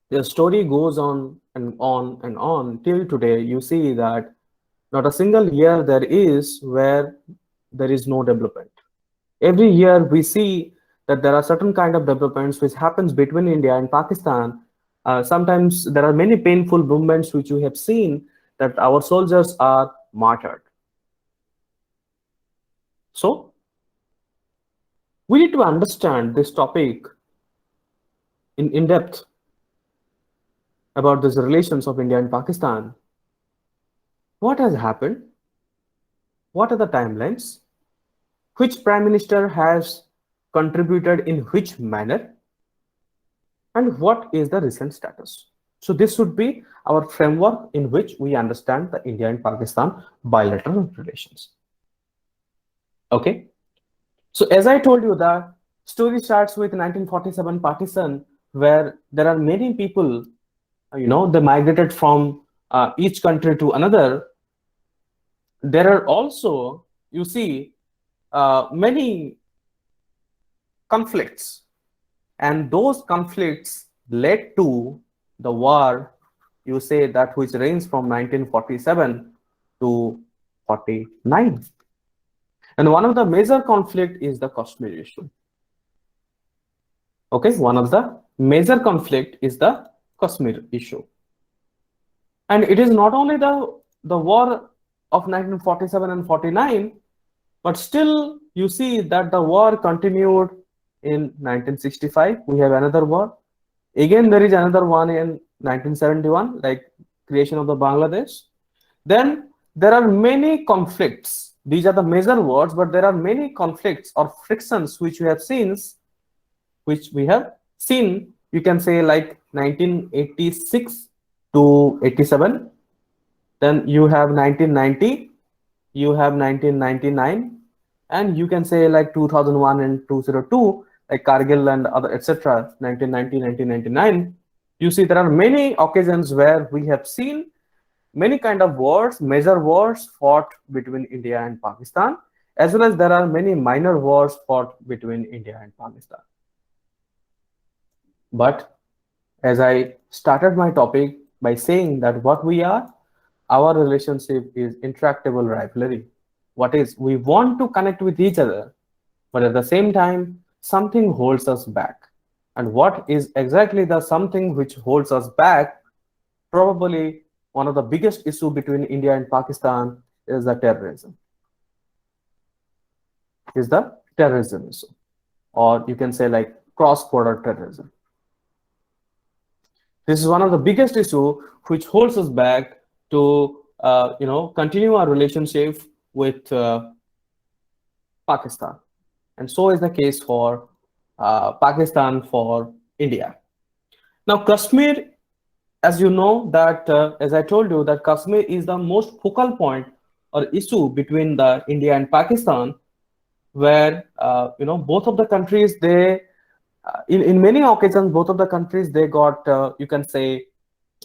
The story goes on and on and on till today. You see that not a single year there is where there is no development. Every year we see that there are certain kind of developments which happens between India and Pakistan. Sometimes there are many painful movements which we have seen that our soldiers are martyred. So we need to understand this topic in depth about these relations of India and Pakistan. What has happened? What are the timelines? Which prime minister has contributed in which manner? And what is the recent status? So this should be our framework in which we understand the India and Pakistan bilateral relations. Okay. So as I told you, the story starts with 1947 partition, where there are many people, they migrated from each country to another. There are also, you see, many conflicts, and those conflicts led to the war, you say, that which reigns from 1947 to 49. And one of the major conflict is the Kashmir issue. Okay, one of the major conflict is the Kashmir issue. And it is not only the war of 1947 and 49, but still you see that the war continued in 1965. We have another war. Again, there is another one in 1971, like creation of the Bangladesh. Then there are many conflicts. These are the major wars, but there are many conflicts or frictions which we have seen, you can say, like 1986 to 87. Then you have 1990, you have 1999, and you can say like 2001 and 2002, like Kargil and other, etc. 1990, 1999. You see, there are many occasions where we have seen many kind of wars, major wars fought between India and Pakistan, as well as there are many minor wars fought between India and Pakistan. But as I started my topic by saying that what we are, our relationship is intractable rivalry. What is, we want to connect with each other, but at the same time, something holds us back. And what is exactly the something which holds us back? Probably one of the biggest issue between India and Pakistan is the terrorism. Issue, or you can say like cross-border terrorism. This is one of the biggest issue which holds us back to continue our relationship with Pakistan. And so is the case for Pakistan for India. Now, Kashmir, as you know, that as I told you, that Kashmir is the most focal point or issue between the India and Pakistan, where both of the countries, they in many occasions, both of the countries, they got you can say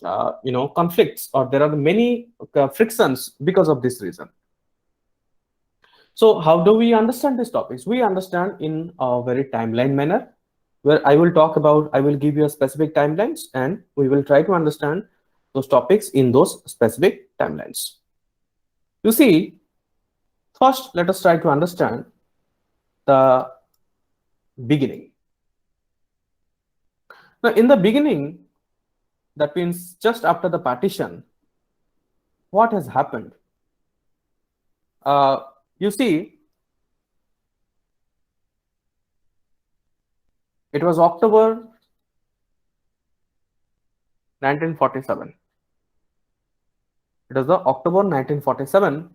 conflicts, or there are many frictions because of this reason. So how do we understand these topics? We understand in a very timeline manner, where I will give you a specific timelines, and we will try to understand those topics in those specific timelines. You see, first, let us try to understand the beginning. Now, in the beginning, that means just after the partition, what has happened? You see, it was October 1947. It was the October 1947,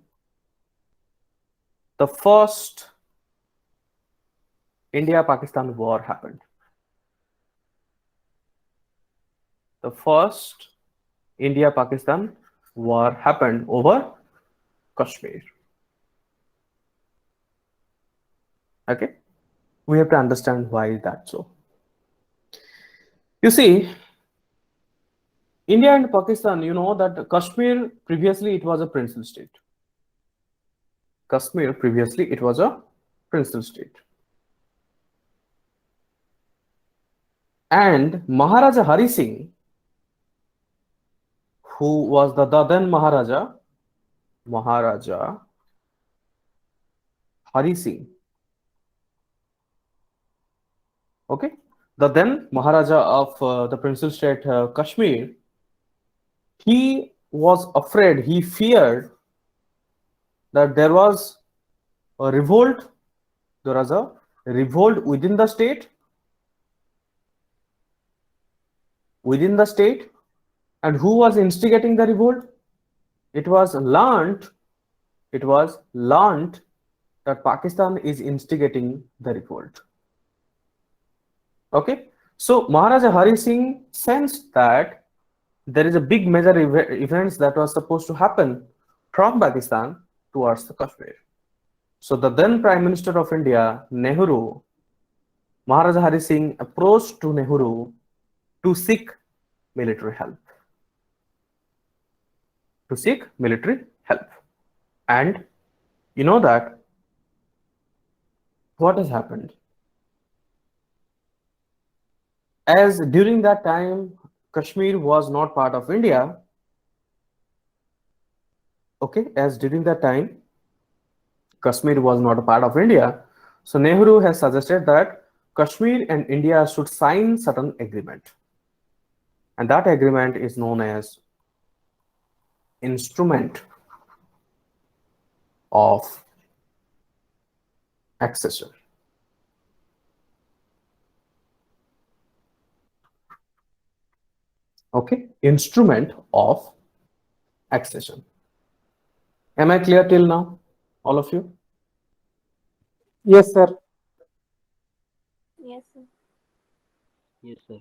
the first India-Pakistan war happened. The first India-Pakistan war happened over Kashmir. Okay, we have to understand why is that so. You see, India and Pakistan, you know that Kashmir previously it was a princely state. Kashmir previously it was a princely state. And Maharaja Hari Singh, who was the then Maharaja Hari Singh, okay, the then Maharaja of the princely state Kashmir, he was afraid, he feared that there was a revolt, within the state, and who was instigating the revolt? It was learnt that Pakistan is instigating the revolt. Okay, so Maharaja Hari Singh sensed that there is a big major events that was supposed to happen from Pakistan towards the Kashmir. So the then Prime Minister of India, Nehru, Maharaja Hari Singh approached to Nehru to seek military help. And you know that what has happened? As during that time, Kashmir was not part of India. Okay, as during that time, Kashmir was not a part of India. So Nehru has suggested that Kashmir and India should sign certain agreement. And that agreement is known as Instrument of Accession. Okay, Instrument of Accession. Am I clear till now, all of you? Yes, sir. Yes, sir. Yes, sir.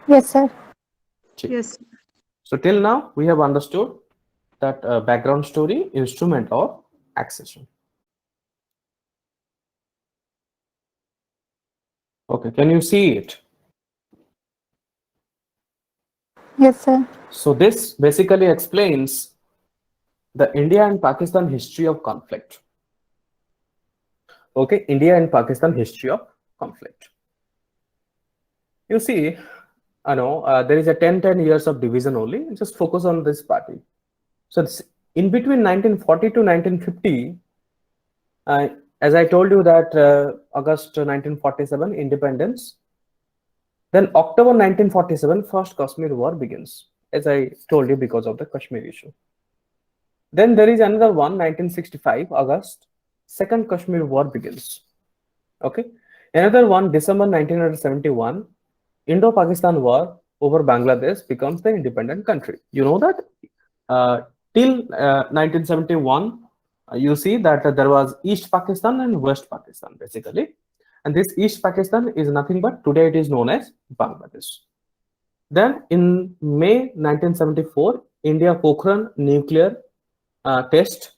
Yes, sir. Yes. So till now we have understood that background story, Instrument of Accession. Okay, can you see it? Yes, sir. So this basically explains the India and Pakistan history of conflict. Okay, India and Pakistan history of conflict. You see, I know there is a 10 years of division only. Just focus on this party. So it's in between 1940 to 1950, as I told you that August 1947 independence. Then October 1947, first Kashmir war begins, as I told you, because of the Kashmir issue. Then there is another one, 1965 August, second Kashmir war begins. Okay, another one, December 1971, Indo-Pakistan war over Bangladesh becomes the independent country. You know that till 1971, you see that there was East Pakistan and West Pakistan basically. And this East Pakistan is nothing but today it is known as Bangladesh. Then in May 1974, India Pokhran nuclear test,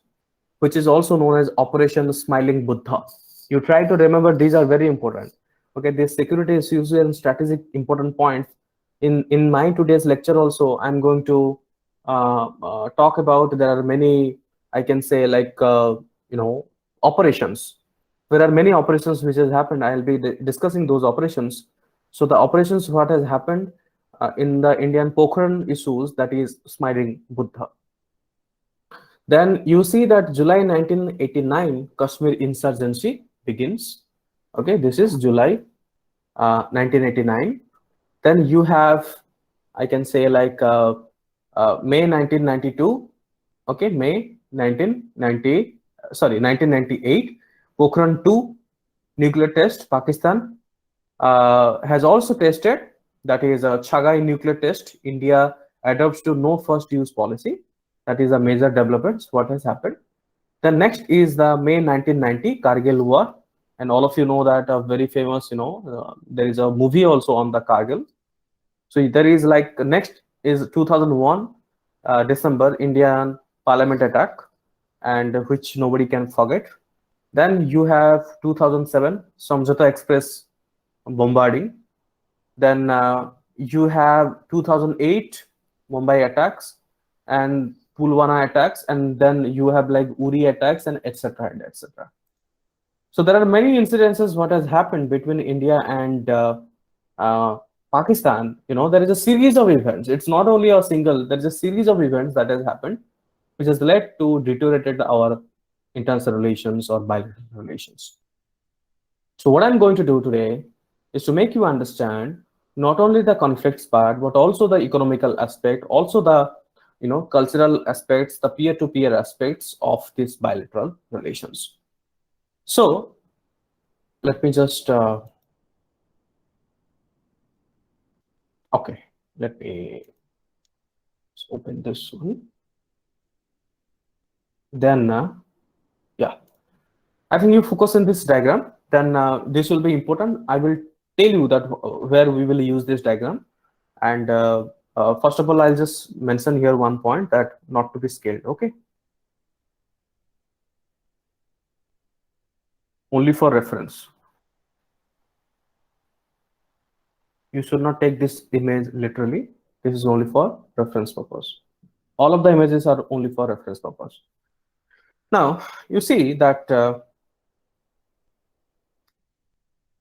which is also known as Operation Smiling Buddha. You try to remember, these are very important. Okay, these security issues and strategic important points. In my today's lecture also, I'm going to talk about, there are many, I can say, like, operations. There are many operations which has happened. I'll be discussing those operations. So the operations, what has happened in the Indian Pokhran issues, that is Smiling Buddha. Then you see that July 1989, Kashmir insurgency begins. Okay, this is July 1989. Then you have, I can say, like May 1992. Okay, May 1998. Pokhran 2 nuclear test. Pakistan has also tested, that is a Chagai nuclear test. India adopts to no first use policy. That is a major development what has happened. Then next is the May 1990 Kargil war, and all of you know that a very famous, there is a movie also on the Kargil. So there is, like, next is 2001 December Indian Parliament attack, and which nobody can forget. Then you have 2007 Samjhauta Express bombarding. Then you have 2008 Mumbai attacks and Pulwama attacks, and then you have like Uri attacks and etc. and etc. So there are many incidences what has happened between India and Pakistan. You know, there is a series of events. It's not only a single. There is a series of events that has happened, which has led to deteriorated our international relations or bilateral relations. So what I'm going to do today is to make you understand not only the conflicts part, but also the economical aspect, also the cultural aspects, the peer-to-peer aspects of these bilateral relations. So let me just okay, let me open this one. Then yeah, I think you focus on this diagram. Then this will be important. I will tell you that where we will use this diagram. And first of all, I'll just mention here one point that not to be scaled. Okay. Only for reference. You should not take this image literally. This is only for reference purpose. All of the images are only for reference purpose. Now, you see that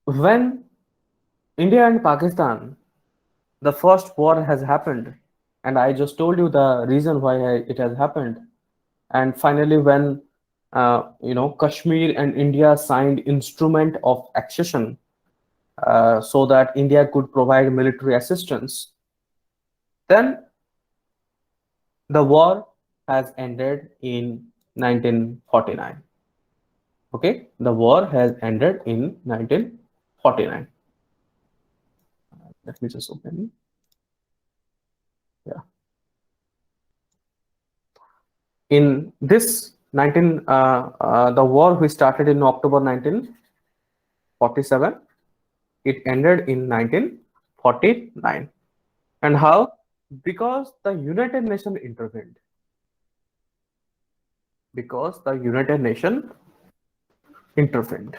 when India and Pakistan, the first war has happened, and I just told you the reason why it has happened. And finally, when Kashmir and India signed instrument of accession, so that India could provide military assistance, then the war has ended in 1949. Okay, the war has ended in 1949. Let me just open. Yeah. In this the war which started in October 1947, it ended in 1949. And how? Because the United Nations intervened. Because the United Nations intervened.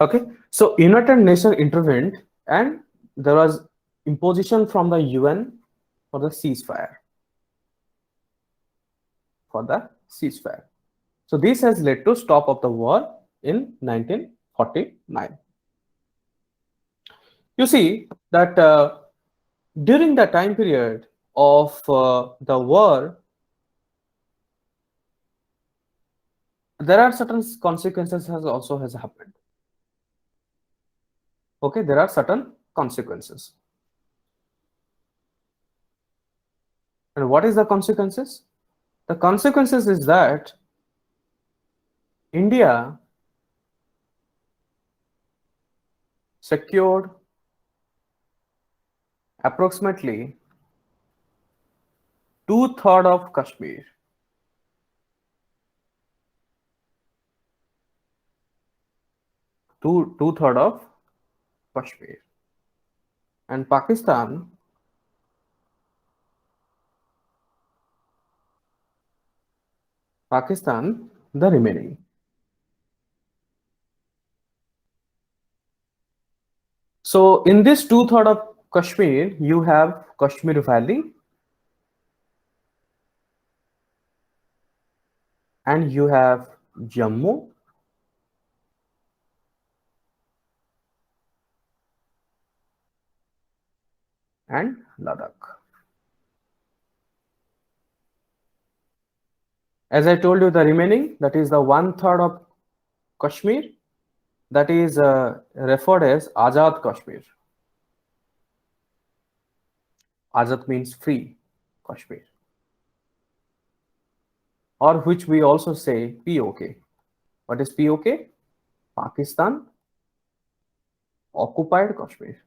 Okay, so United Nations intervened, and there was imposition from the UN for the ceasefire. So this has led to stop of the war in 1949. You see that during the time period of the war, there are certain consequences has happened. Okay, there are certain consequences. And what is the consequences? The consequences is that India secured approximately 2/3 of Kashmir. Two-thirds of Kashmir. And Pakistan the remaining. So in this 2/3 of Kashmir, you have Kashmir Valley and you have Jammu and Ladakh. As I told you, the remaining, that is the 1/3 of Kashmir, that is referred as Azad Kashmir. Azad means free Kashmir, or which we also say POK. What is POK? Pakistan occupied Kashmir.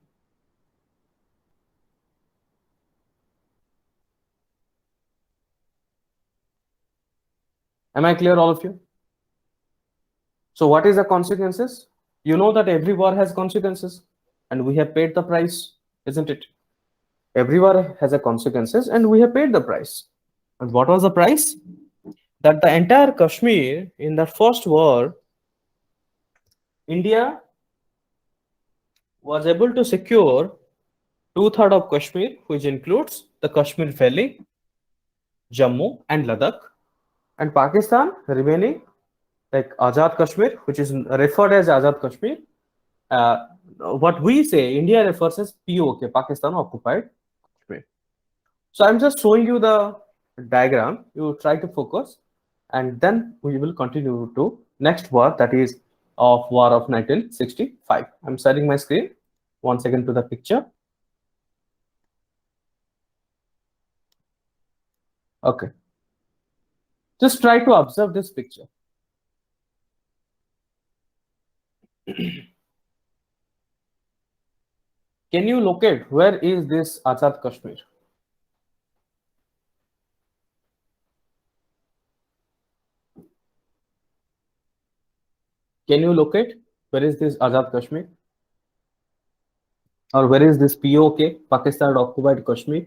Am I clear, all of you? So what is the consequences? You know that every war has consequences, and we have paid the price, isn't it? Every war has a consequences, and we have paid the price. And what was the price? That the entire Kashmir in the first war, India was able to secure 2/3 of Kashmir, which includes the Kashmir Valley, Jammu and Ladakh, and Pakistan remaining like Azad Kashmir, which is referred as Azad Kashmir. What we say, India refers as POK, Pakistan Occupied Kashmir. So I'm just showing you the diagram. You try to focus, and then we will continue to next war, that is of War of 1965. I'm sharing my screen. Once again to the picture. Okay. Just try to observe this picture. Can you locate where is this Azad Kashmir? Can you locate where is this Azad Kashmir? Or where is this POK, Pakistan Occupied Kashmir?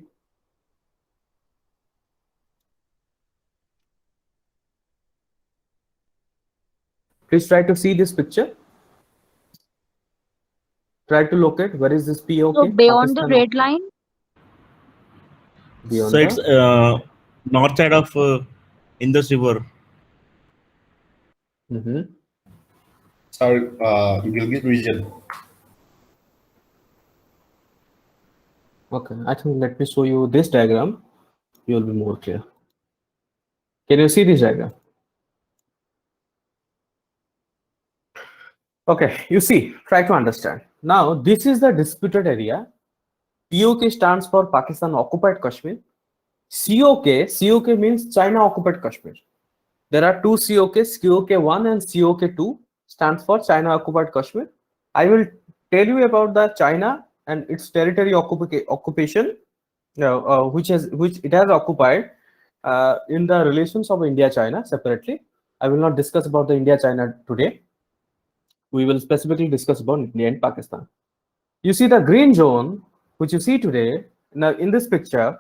Please try to see this picture. Try to locate where is this POK. So beyond the Pakistan red line? Beyond So the it's north side of Indus River. Sorry, Gilgit region. Okay, I think let me show you this diagram. You will be more clear. Can you see this diagram? Okay, you see, try to understand. Now, this is the disputed area. POK stands for Pakistan Occupied Kashmir. COK means China Occupied Kashmir. There are two COKs, COK1 and COK2 stands for China Occupied Kashmir. I will tell you about the China and its territory occupation, which it has occupied in the relations of India-China separately. I will not discuss about the India-China today. We will specifically discuss about India and Pakistan. You see the green zone, which you see today, now in this picture,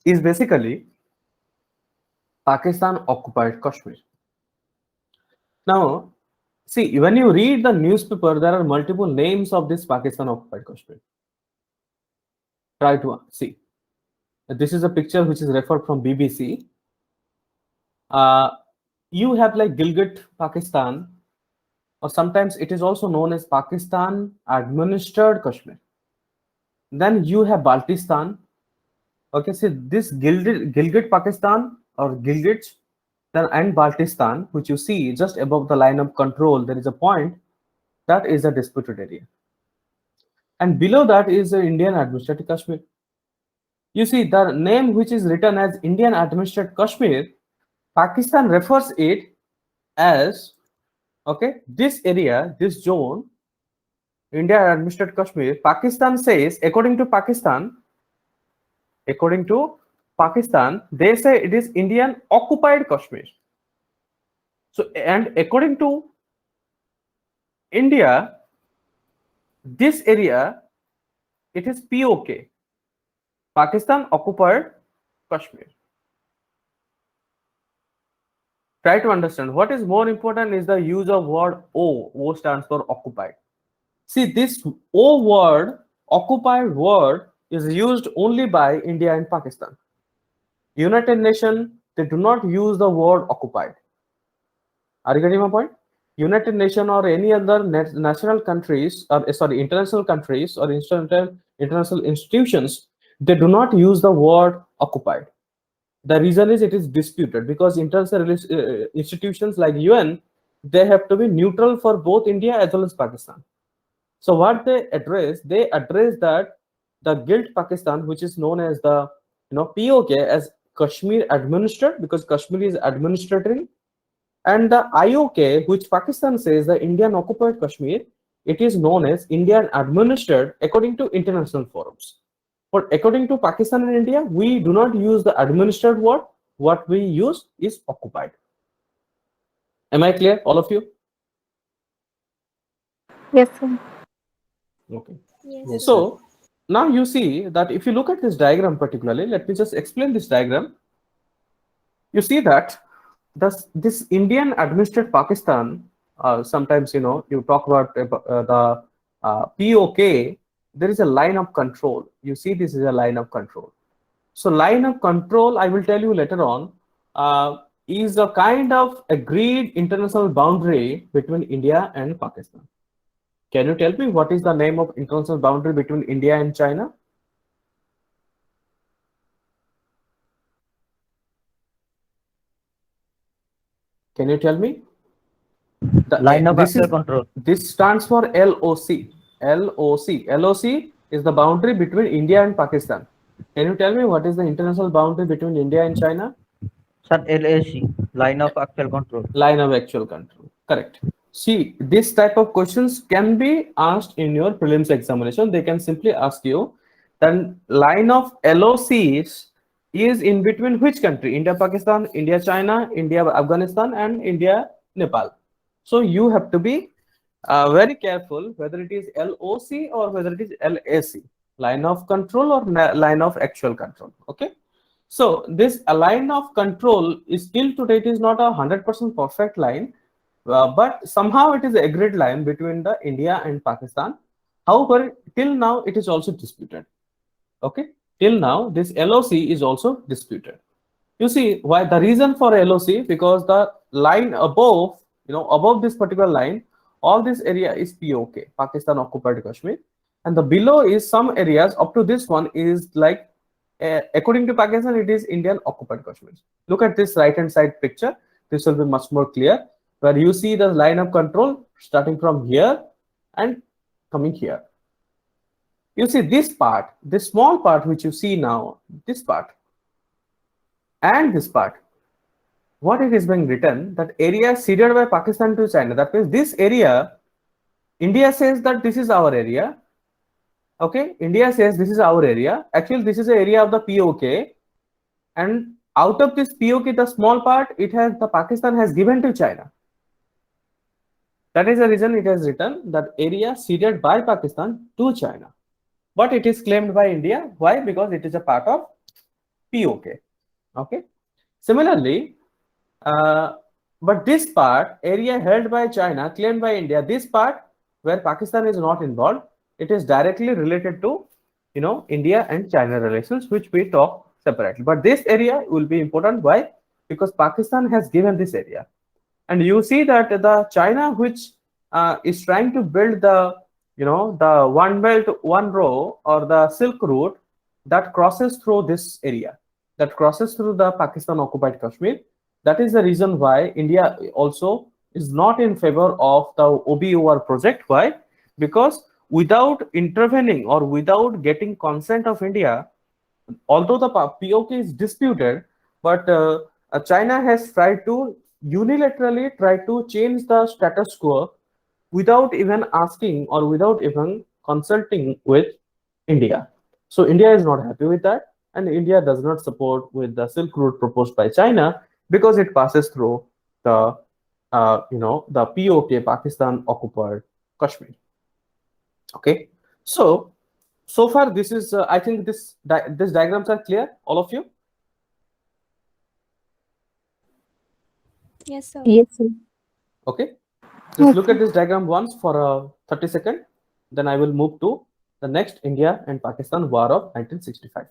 is basically Pakistan Occupied Kashmir. Now, see, when you read the newspaper, there are multiple names of this Pakistan Occupied Kashmir. Try to see. This is a picture which is referred from BBC. You have like Gilgit, Pakistan, or sometimes it is also known as Pakistan Administered Kashmir. Then you have Baltistan. Okay, see this Gilgit, Pakistan or Gilgit, then and Baltistan, which you see just above the line of control, there is a point that is a disputed area. And below that is the Indian Administered Kashmir. You see the name which is written as Indian Administered Kashmir, Pakistan refers it as, okay, this area, this zone, India Administered Kashmir. Pakistan says, according to Pakistan, they say it is Indian Occupied Kashmir. So, and according to India, this area, it is POK, Pakistan Occupied Kashmir. Try to understand. What is more important is the use of word O. O stands for occupied. See, this O word, occupied word, is used only by India and Pakistan. United Nations, they do not use the word occupied. Are you getting my point? United Nations or any other national countries, or international countries or international institutions, they do not use the word occupied. The reason is it is disputed because international institutions like UN, they have to be neutral for both India as well as Pakistan. So what they address that the guilt Pakistan, which is known as the POK, as Kashmir administered, because Kashmir is administrating, and the IOK, which Pakistan says the Indian Occupied Kashmir, it is known as Indian administered according to international forums. But according to Pakistan and India, we do not use the administered word. What we use is occupied. Am I clear, all of you? Yes, sir. Okay. Yes. So now you see that if you look at this diagram particularly, let me just explain this diagram. You see that this Indian administered Pakistan, sometimes you talk about the POK, there is a line of control. You see, this is a line of control. So line of control, I will tell you later on, is a kind of agreed international boundary between India and Pakistan. Can you tell me what is the name of international boundary between India and China? Can you tell me? Line of This actual is control. this stands for LOC. LOC. LOC is the boundary between India and Pakistan. Can you tell me what is the international boundary between India and China? Sir, LAC, line of actual control. Line of actual control. Correct. See, this type of questions can be asked in your prelims examination. They can simply ask you, then line of LOCs is in between which country? India, Pakistan, India, China, India, Afghanistan, and India, Nepal. So you have to be very careful whether it is LOC or whether it is LAC, line of control or line of actual control. Okay. So this line of control is still today, it is not a 100% perfect line, but somehow it is a grid line between the India and Pakistan. However, till now it is also disputed. Okay, till now this LOC is also disputed. You see why? The reason for LOC, because the line above, above this particular line, all this area is POK, Pakistan occupied Kashmir, and the below is some areas up to this one is like, according to Pakistan, it is Indian occupied Kashmir. Look at this right hand side picture. This will be much more clear, where you see the line of control starting from here and coming here. You see this part, this small part which you see now, this part and this part, what it is being written, that area ceded by Pakistan to China. That means this area, India says that this is our area. Okay, India says this is our area. Actually, this is the area of the POK, and out of this POK, the small part, the Pakistan has given to China. That is the reason it has written that area ceded by Pakistan to China, but it is claimed by India. Why? Because it is a part of POK. Okay. Similarly, but this part, area held by China, claimed by India, this part where Pakistan is not involved, it is directly related to, India and China relations, which we talk separately. But this area will be important. Why? Because Pakistan has given this area, and you see that the China, which is trying to build the, the one belt, one row, or the Silk Route that crosses through this area, that crosses through the Pakistan occupied Kashmir. That is the reason why India also is not in favor of the OBOR project. Why? Because without intervening or without getting consent of India, although the POK is disputed, but China has tried to unilaterally change the status quo without even asking or without even consulting with India. So India is not happy with that, and India does not support with the Silk Route proposed by China, because it passes through the the POK, Pakistan occupied Kashmir. Okay, so far this is I think this diagrams are clear, all of you. Yes, sir. Yes, sir. Okay, just look at this diagram once for 30 seconds, then I will move to the next India and Pakistan war of 1965.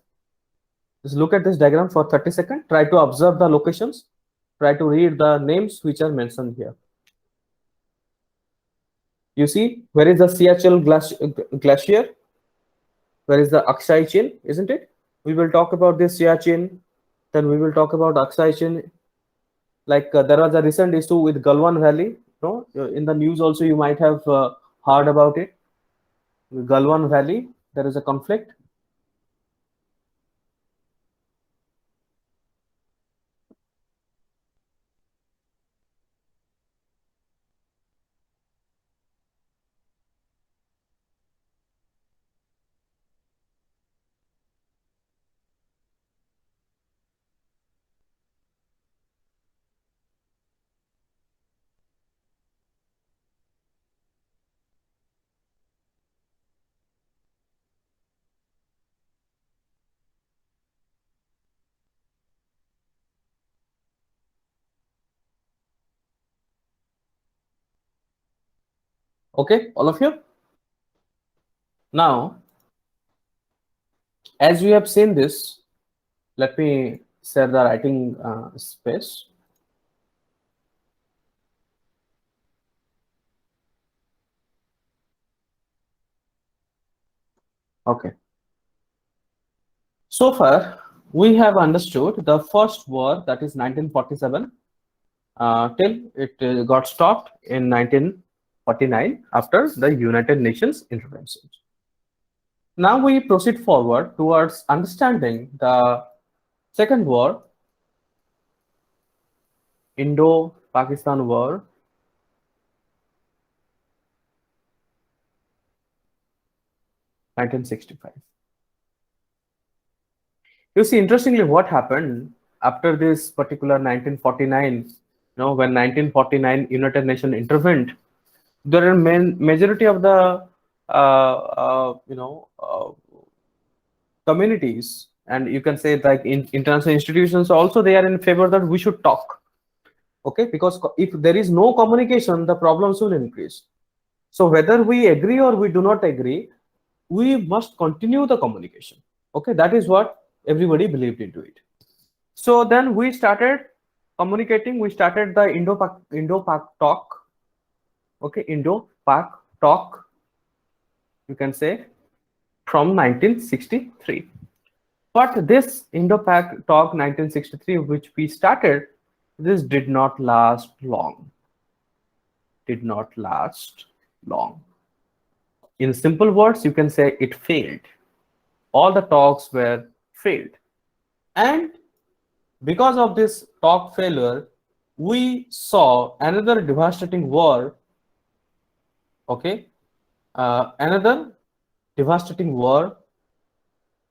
Just look at this diagram for 30 seconds. Try to observe the locations. Try to read the names which are mentioned here. You see, where is the Siachen glacier? Where is the Aksai Chin, isn't it? We will talk about this Siachen, then we will talk about Aksai Chin. Like there was a recent issue with Galwan Valley. In the news also you might have heard about it. Galwan Valley, there is a conflict. Okay, all of you. Now, as we have seen this, let me share the writing space. Okay. So far, we have understood the first war, that is 1947, till it got stopped in 1949 after the United Nations intervention. Now we proceed forward towards understanding the second war, Indo-Pakistan War, 1965. You see, interestingly, what happened after this particular 1949, when 1949 United Nations intervened, there are majority of the communities, and you can say like in international institutions also, they are in favor that we should talk. Okay, because if there is no communication, the problems will increase. So whether we agree or we do not agree, we must continue the communication. Okay, that is what everybody believed into it. So then we started communicating. We started the Indo-Pak talk. Okay, Indo-Pak talk, you can say, from 1963. But this Indo-Pak talk 1963, which we started, this did not last long. Did not last long. In simple words, you can say it failed. All the talks were failed. And because of this talk failure, we saw another devastating war. Okay, another devastating war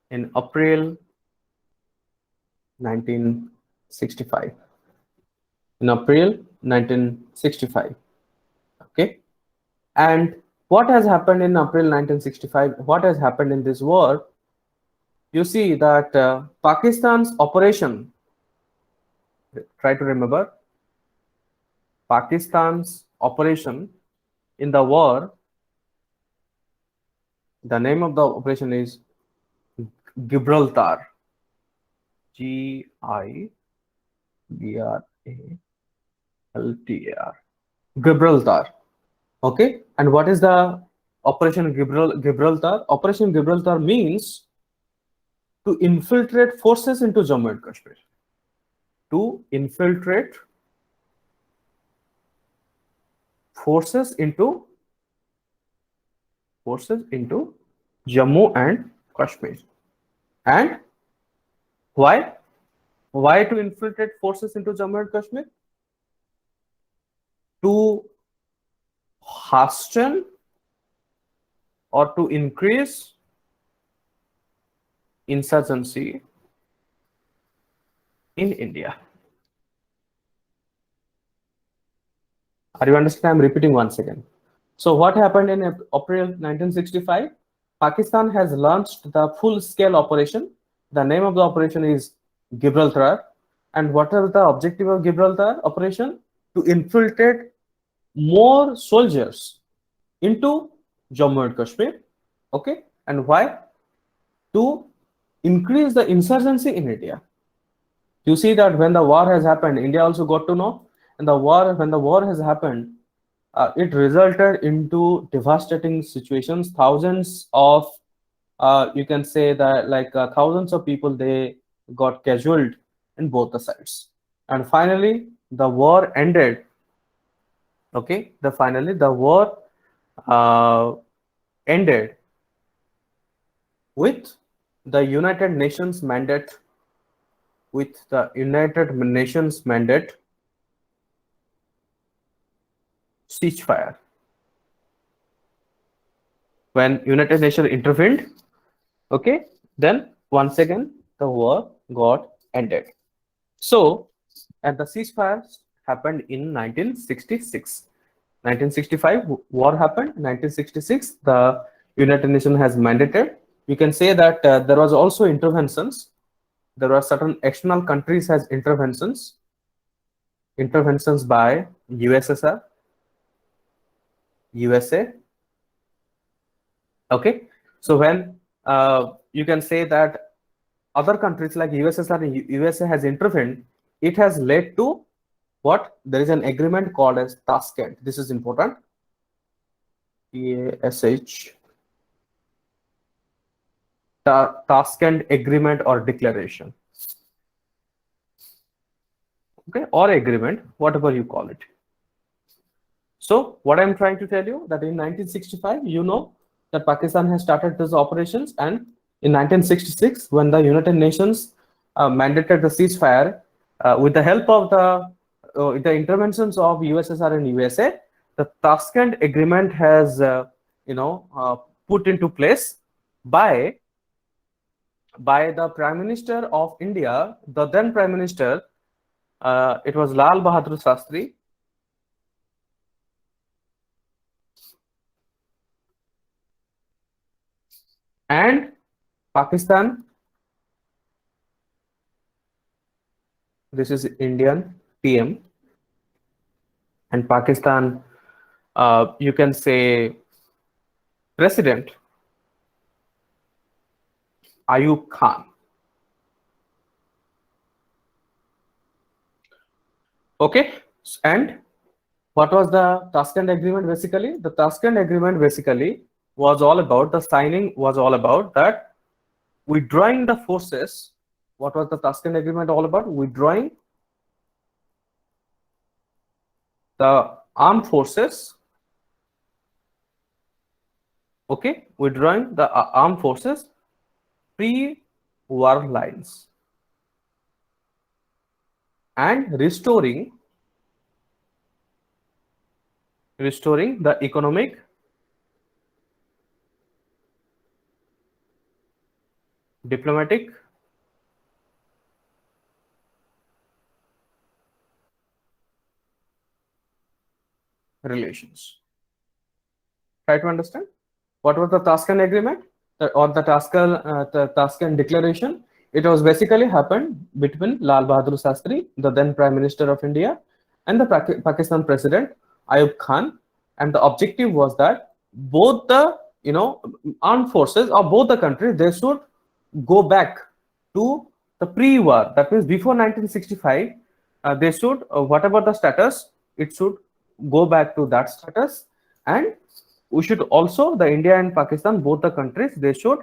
in April 1965. In April 1965. Okay, and what has happened in April 1965? What has happened in this war? You see that Pakistan's operation, try to remember, Pakistan's operation in the war, the name of the operation is Gibraltar. Gibraltar. Gibraltar. Okay, and what is the Operation Gibraltar? Operation Gibraltar means to infiltrate forces into Jammu and Kashmir. To infiltrate forces into Jammu and Kashmir. And why? Why to infiltrate forces into Jammu and Kashmir? To hasten or to increase insurgency in India. Are you understand? I'm repeating once again. So what happened in April 1965? Pakistan has launched the full-scale operation. The name of the operation is Gibraltar. And what is the objective of Gibraltar operation? To infiltrate more soldiers into Jammu and Kashmir. Okay, and why? To increase the insurgency in India. You see that when the war has happened, India also got to know, and when the war has happened, it resulted into devastating situations. Thousands of, you can say that like thousands of people, they got casualties in both the sides. And finally, the war ended. Okay, finally the war ended with the United Nations mandate. With the United Nations mandate, ceasefire. When United Nations intervened, okay, then once again the war got ended. So, and the ceasefire happened in 1966. 1965 war happened. 1966 the United Nations has mandated. You can say that there was also interventions. There were certain external countries has interventions by USA. Okay, So when you can say that other countries like USSR and USA has intervened, it has led to what? There is an agreement called as Tashkent. This is important. TASH. Tashkent Agreement or Declaration. Okay, or agreement, whatever you call it. So what I'm trying to tell you that in 1965, you know that Pakistan has started these operations, and in 1966, when the United Nations mandated the ceasefire with the help of the interventions of USSR and USA, the Tashkent Agreement has put into place by the Prime Minister of India, the then Prime Minister. It was Lal Bahadur Shastri. And Pakistan, this is Indian PM, and Pakistan, you can say President Ayub Khan. Okay, and what was the Tashkent Agreement basically? The Tashkent Agreement basically was all about, the signing was all about that withdrawing the forces. What was the Tashkent Agreement all about? Withdrawing the armed forces. Okay, withdrawing the armed forces pre-war lines and restoring the economic, diplomatic, relations. Try to understand what was the Tashkent Agreement or the Tashkent Declaration. It was basically happened between Lal Bahadur Shastri, the then Prime Minister of India, and the Pakistan President Ayub Khan, and the objective was that both the armed forces of both the countries, they should go back to the pre-war. That means before 1965, they should whatever the status, it should go back to that status, and we should also, the India and Pakistan, both the countries, they should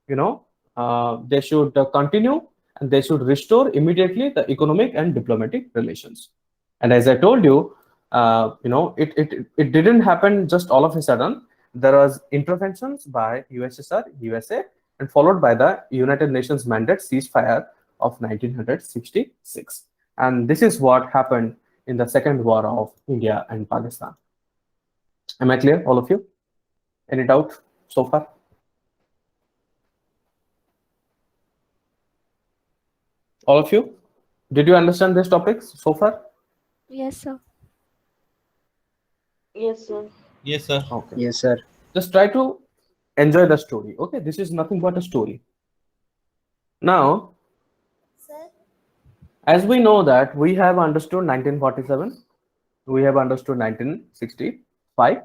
continue, and they should restore immediately the economic and diplomatic relations. And as I told you, it didn't happen just all of a sudden. There was interventions by USSR, USA, and followed by the United Nations mandate ceasefire of 1966. And this is what happened in the Second War of India and Pakistan. Am I clear, all of you? Any doubt so far? All of you? Did you understand these topics so far? Yes, sir. Yes, sir. Yes, sir. Okay. Yes, sir. Just try to enjoy the story. Okay, this is nothing but a story. Now, as we know that we have understood 1947, we have understood 1965.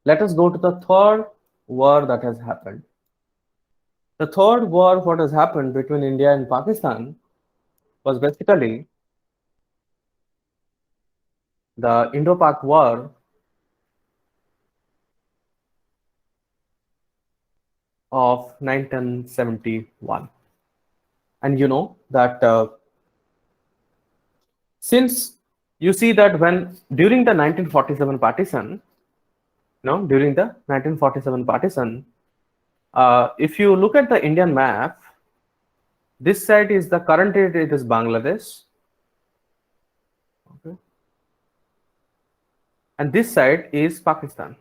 Let us go to the third war that has happened. The third war, what has happened between India and Pakistan, was basically the Indo-Pak War of 1971. And you know that since you see that when during the 1947 partition, during the 1947 partition, if you look at the Indian map, this side is the current, it is Bangladesh. Okay. And this side is Pakistan.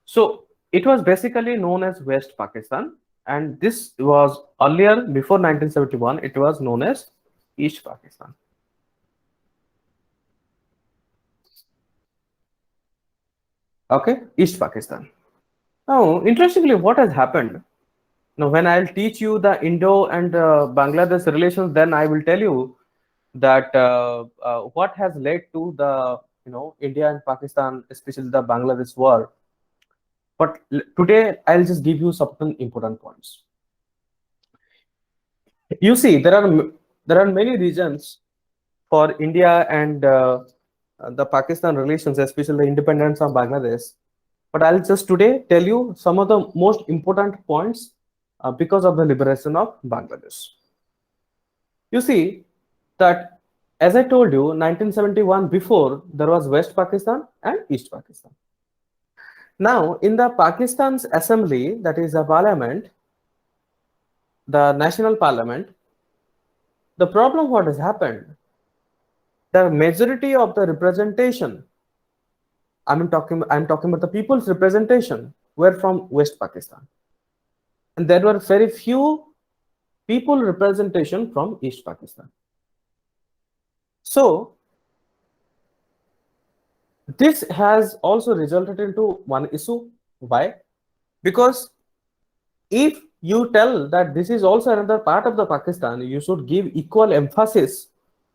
So it was basically known as West Pakistan, and this was earlier, before 1971, it was known as East Pakistan. Okay, East Pakistan. Now, interestingly, what has happened? Now, when I'll teach you the Indo and Bangladesh relations, then I will tell you that what has led to the India and Pakistan, especially the Bangladesh war. But today I'll just give you certain important points. You see, there are many reasons for India and the Pakistan relations, especially the independence of Bangladesh. But I'll just today tell you some of the most important points because of the liberation of Bangladesh. You see that, as I told you, 1971, before there was West Pakistan and East Pakistan. Now, in the Pakistan's assembly, that is the parliament, the national parliament, the problem what has happened, the majority of the representation, I'm talking about the people's representation, were from West Pakistan. And there were very few people representation from East Pakistan. So this has also resulted into one issue. Why? Because if you tell that this is also another part of the Pakistan, you should give equal emphasis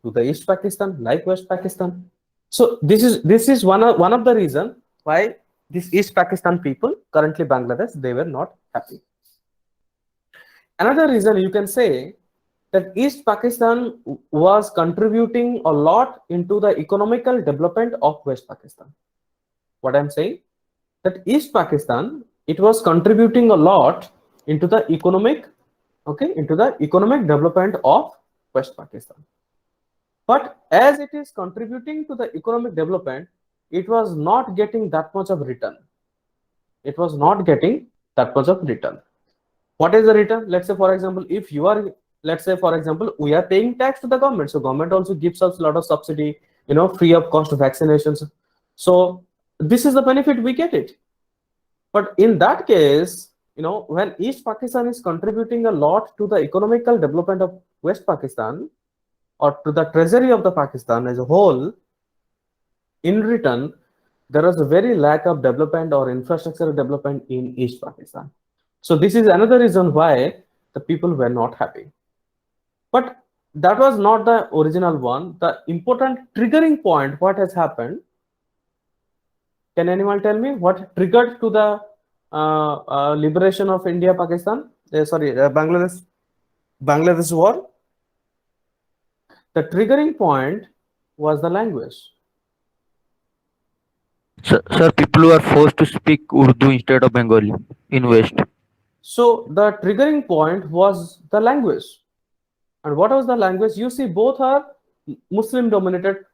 to the East Pakistan like West Pakistan. So this is one of the reason why this East Pakistan people, currently Bangladesh, they were not happy. Another reason you can say that East Pakistan was contributing a lot into the economical development of West Pakistan. What I'm saying, that East Pakistan, it was contributing a lot into the economic, development of West Pakistan. But as it is contributing to the economic development, it was not getting that much of return. It was not getting that much of return. What is the return? Let's say, for example, if you are, let's say, for example, we are paying tax to the government. So government also gives us a lot of subsidy, free of cost vaccinations. So this is the benefit we get it. But in that case, when East Pakistan is contributing a lot to the economical development of West Pakistan, or to the treasury of the Pakistan as a whole, in return, there was a very lack of development or infrastructure development in East Pakistan. So this is another reason why the people were not happy. But that was not the original one. The important triggering point, what has happened? Can anyone tell me what triggered to the liberation of India, Pakistan? Bangladesh war? The triggering point was the language. Sir, people were forced to speak Urdu instead of Bengali in West. So the triggering point was the language. And what was the language? You see, both are Muslim dominated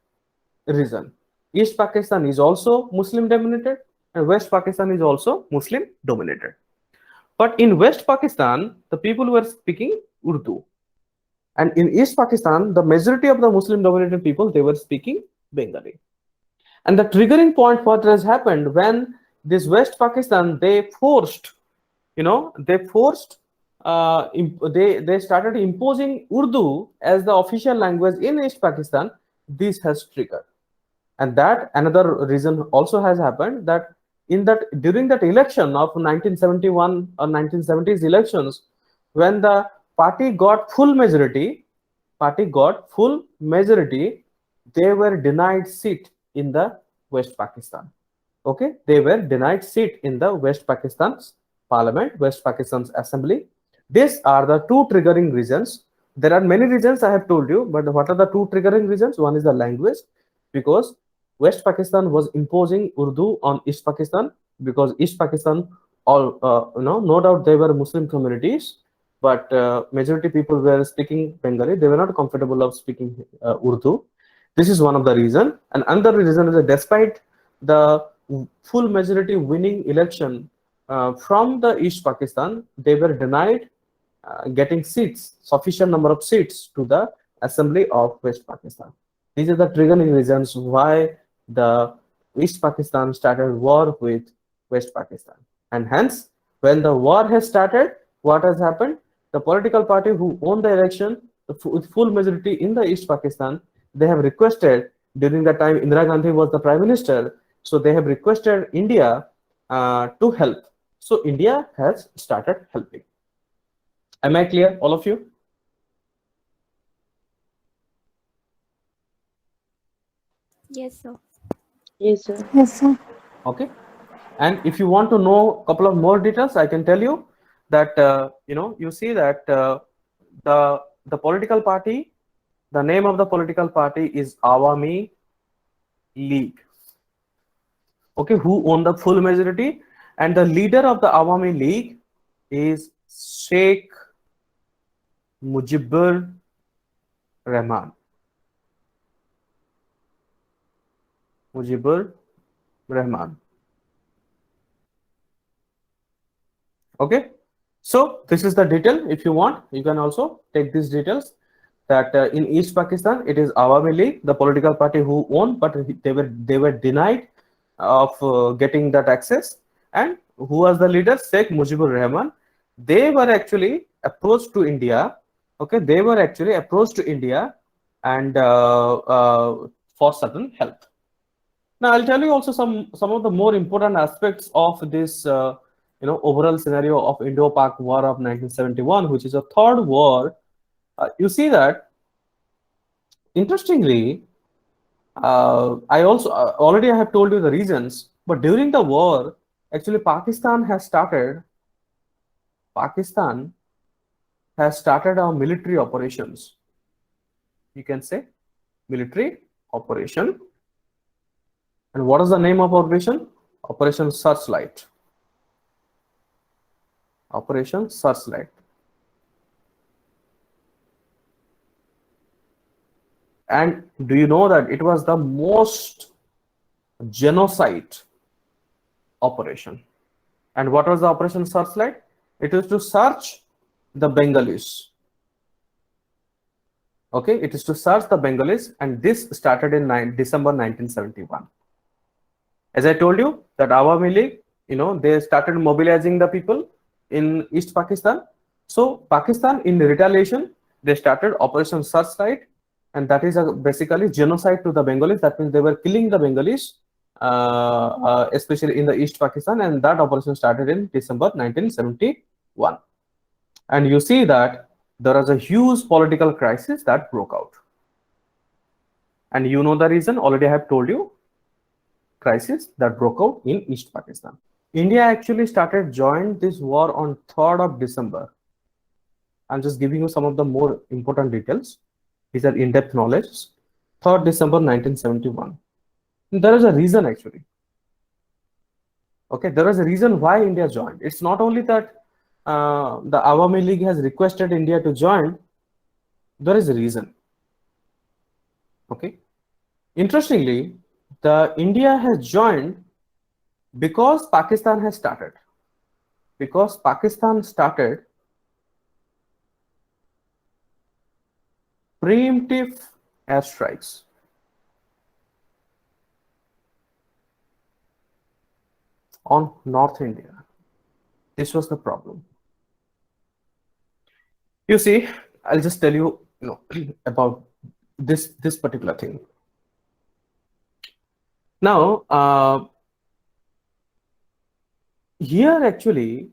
region. East Pakistan is also Muslim dominated and West Pakistan is also Muslim dominated. But in West Pakistan, the people were speaking Urdu. And in East Pakistan, the majority of the Muslim dominated people, they were speaking Bengali. And the triggering point, what has happened when this West Pakistan, they started imposing Urdu as the official language in East Pakistan. This has triggered. And that another reason also has happened, that during that election of 1971 or 1970s elections, when the party got full majority, they were denied seat in the West Pakistan. Okay, they were denied seat in the West Pakistan's parliament, West Pakistan's assembly. These are the two triggering reasons. There are many reasons I have told you, but what are the two triggering reasons? One is the language, because West Pakistan was imposing Urdu on East Pakistan, because East Pakistan, no doubt they were Muslim communities, but majority people were speaking Bengali. They were not comfortable of speaking Urdu. This is one of the reason. And another reason is that despite the full majority winning election from the East Pakistan, they were denied getting seats, sufficient number of seats to the assembly of West Pakistan. These are the triggering reasons why the East Pakistan started war with West Pakistan. And hence, when the war has started, what has happened? The political party who won the election with full majority in the East Pakistan, they have requested, during the time Indira Gandhi was the prime minister, so they have requested India to help. So India has started helping. Am I clear, all of you? Yes, sir. Yes, sir. Okay. And if you want to know a couple of more details, I can tell you that you see that the political party, the name of the political party is Awami League. Okay, who own the full majority, and the leader of the Awami League is Sheikh Mujibur Rahman. Mujibur Rahman. Okay, so this is the detail. If you want, you can also take these details that in East Pakistan it is Awami League, the political party who own, but they were denied of getting that access. And who was the leader? Sheikh Mujibur Rahman. They were actually approached to India. Okay, they were actually approached to India and for certain help. Now I'll tell you also some of the more important aspects of this overall scenario of Indo-Pak War of 1971, which is a third war. You see that, interestingly, I also already I have told you the reasons, but during the war, actually Pakistan has started our military operations. You can say military operation. And what is the name of operation? Operation Searchlight. Operation Searchlight. And do you know that it was the most genocide operation? And what was the Operation Searchlight? It is to search the Bengalis. Okay, it is to search the Bengalis, and this started in December 1971. As I told you, that Awami League, they started mobilizing the people in East Pakistan. So Pakistan, in retaliation, they started Operation Searchlight, and that is basically genocide to the Bengalis. That means they were killing the Bengalis, especially in the East Pakistan, and that operation started in December 1971. And you see that there was a huge political crisis that broke out. And you know the reason, already I have told you, crisis that broke out in East Pakistan. India actually joined this war on 3rd of December. I'm just giving you some of the more important details. These are in-depth knowledge. 3rd December 1971. And there is a reason actually. Okay, there is a reason why India joined. It's not only that the Awami League has requested India to join. There is a reason. Okay. Interestingly, the India has joined because Pakistan has started. Because Pakistan started preemptive airstrikes on North India. This was the problem. You see, I'll just tell you, about this particular thing. Now, here actually,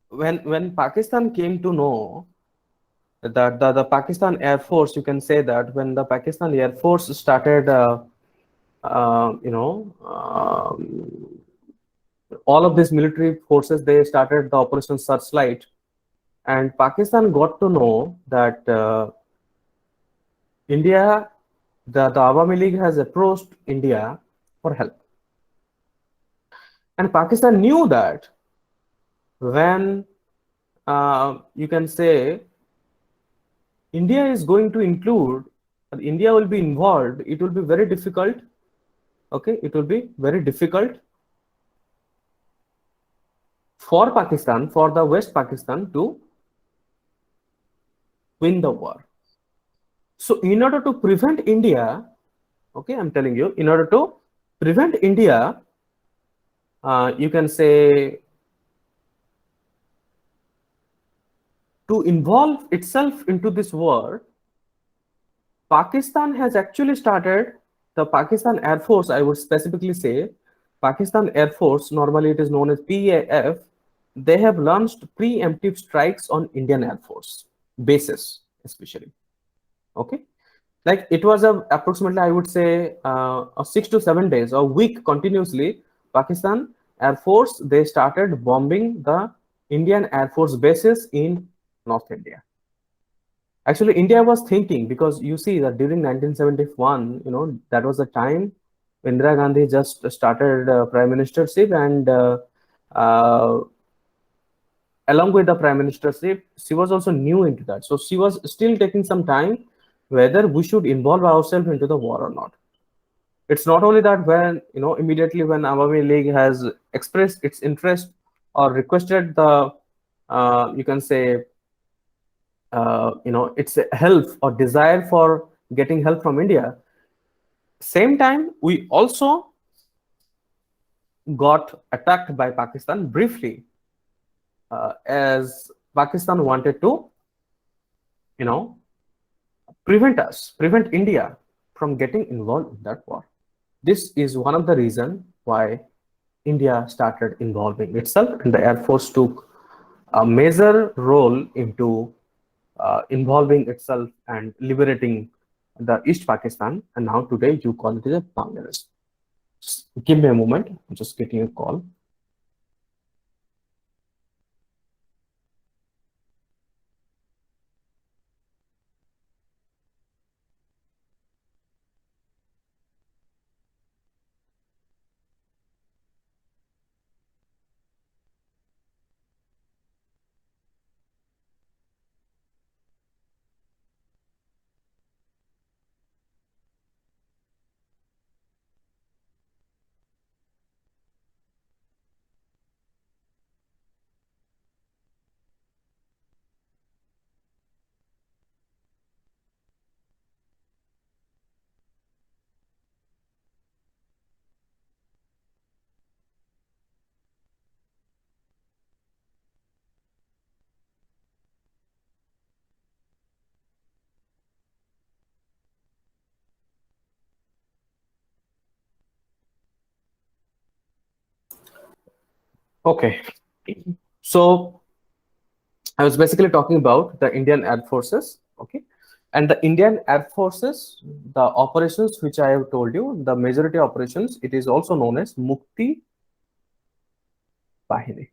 when Pakistan came to know that the Pakistan Air Force, you can say that when the Pakistan Air Force started, all of these military forces, they started the Operation Searchlight, and Pakistan got to know that India, the Awami League has approached India for help. And Pakistan knew that when you can say India is going to include, India will be involved, it will be very difficult. Okay, it will be very difficult for Pakistan, for the West Pakistan to win the war. So in order to prevent India, okay, I'm telling you, in order to prevent India, you can say, to involve itself into this war, Pakistan has actually started, the Pakistan Air Force, I would specifically say, Pakistan Air Force, normally it is known as PAF, they have launched preemptive strikes on Indian Air Force bases, especially. Okay, like it was approximately, I would say, 6 to 7 days, a week continuously. Pakistan Air Force, they started bombing the Indian Air Force bases in North India. Actually, India was thinking, because you see that during 1971, that was the time Indira Gandhi just started prime ministership, and along with the prime ministership, she was also new into that. So she was still taking some time whether we should involve ourselves into the war or not. It's not only that when, immediately when Awami League has expressed its interest or requested the, you can say, its help or desire for getting help from India. Same time, we also got attacked by Pakistan briefly, as Pakistan wanted to, prevent India from getting involved in that war. This is one of the reasons why India started involving itself, and the Air Force took a major role into involving itself and liberating the East Pakistan. And now today you call it as Bangladesh. Just give me a moment. I'm just getting a call. Okay, so I was basically talking about the Indian Air Forces. Okay, and the Indian Air Forces, the operations which I have told you, the majority operations, it is also known as Mukti Bahini.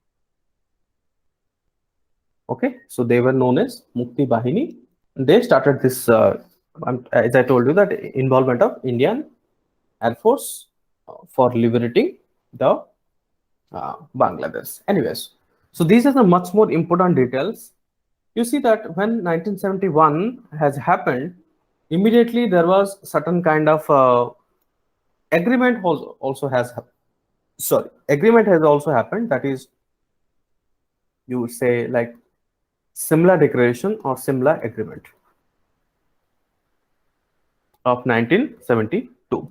Okay, so they were known as Mukti Bahini. They started this, as I told you, that involvement of Indian Air Force for liberating the Bangladesh. Anyways, so these are the much more important details. You see that when 1971 has happened, immediately there was certain kind of agreement also has agreement has also happened. That is, you would say, like Simla Declaration or Simla Agreement of 1972.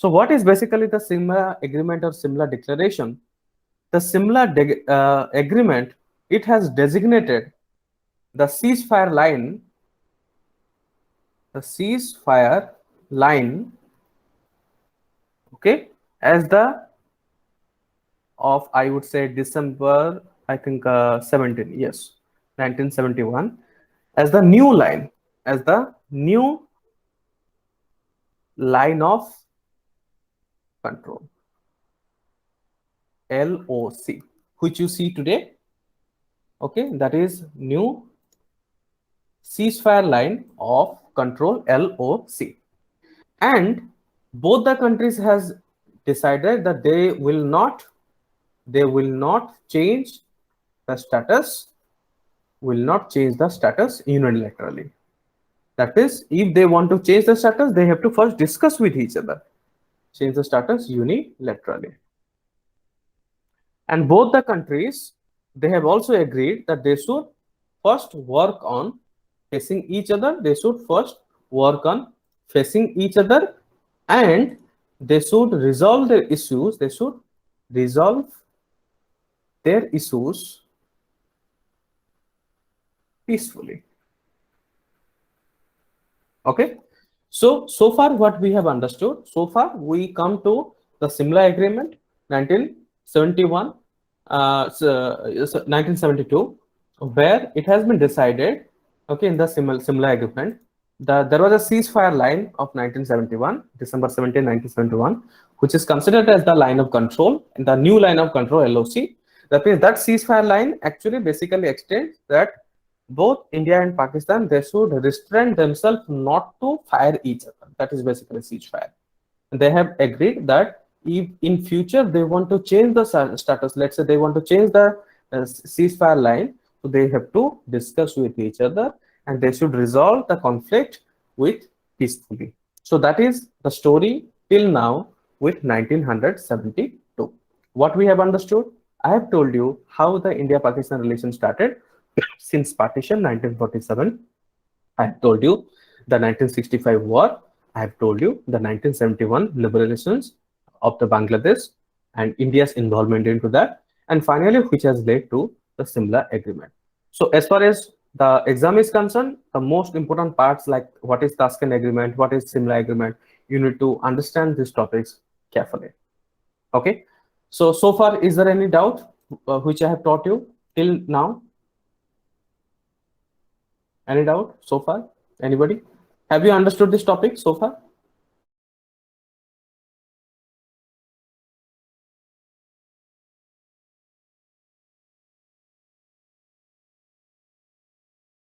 So what is basically the Simla Agreement or Simla Declaration? The Simla Agreement, it has designated the ceasefire line, okay, as the of, I would say, December, I think 17, yes, 1971, as the new line, of control, LOC, which you see today. Okay, that is new ceasefire line of control, LOC. And both the countries has decided that they will not change the status, unilaterally. That is, if they want to change the status, they have to first discuss with each other, change the status unilaterally. And both the countries, they have also agreed that they should first work on facing each other. And they should resolve their issues. Peacefully. Okay. So far what we have understood, so far we come to the Simla Agreement 1971, 1972, where it has been decided, okay, in the Simla Agreement, there was a ceasefire line of 1971, December 17, 1971, which is considered as the line of control, and the new line of control, LOC. That means that ceasefire line actually basically extends that both India and Pakistan, they should restrain themselves not to fire each other. That is basically ceasefire. And they have agreed that if in future they want to change the status, let's say they want to change the ceasefire line, so they have to discuss with each other and they should resolve the conflict with peacefully. So that is the story till now with 1972. What we have understood, I have told you how the India-Pakistan relation started since partition 1947. I have told you the 1965 war. I have told you the 1971 liberations of the Bangladesh and India's involvement into that, and finally which has led to the Simla Agreement. So as far as the exam is concerned, the most important parts like what is Tashkent Agreement, what is Simla Agreement, you need to understand these topics carefully. Okay, so far is there any doubt which I have taught you till now? Any doubt so far? Anybody? Have you understood this topic so far?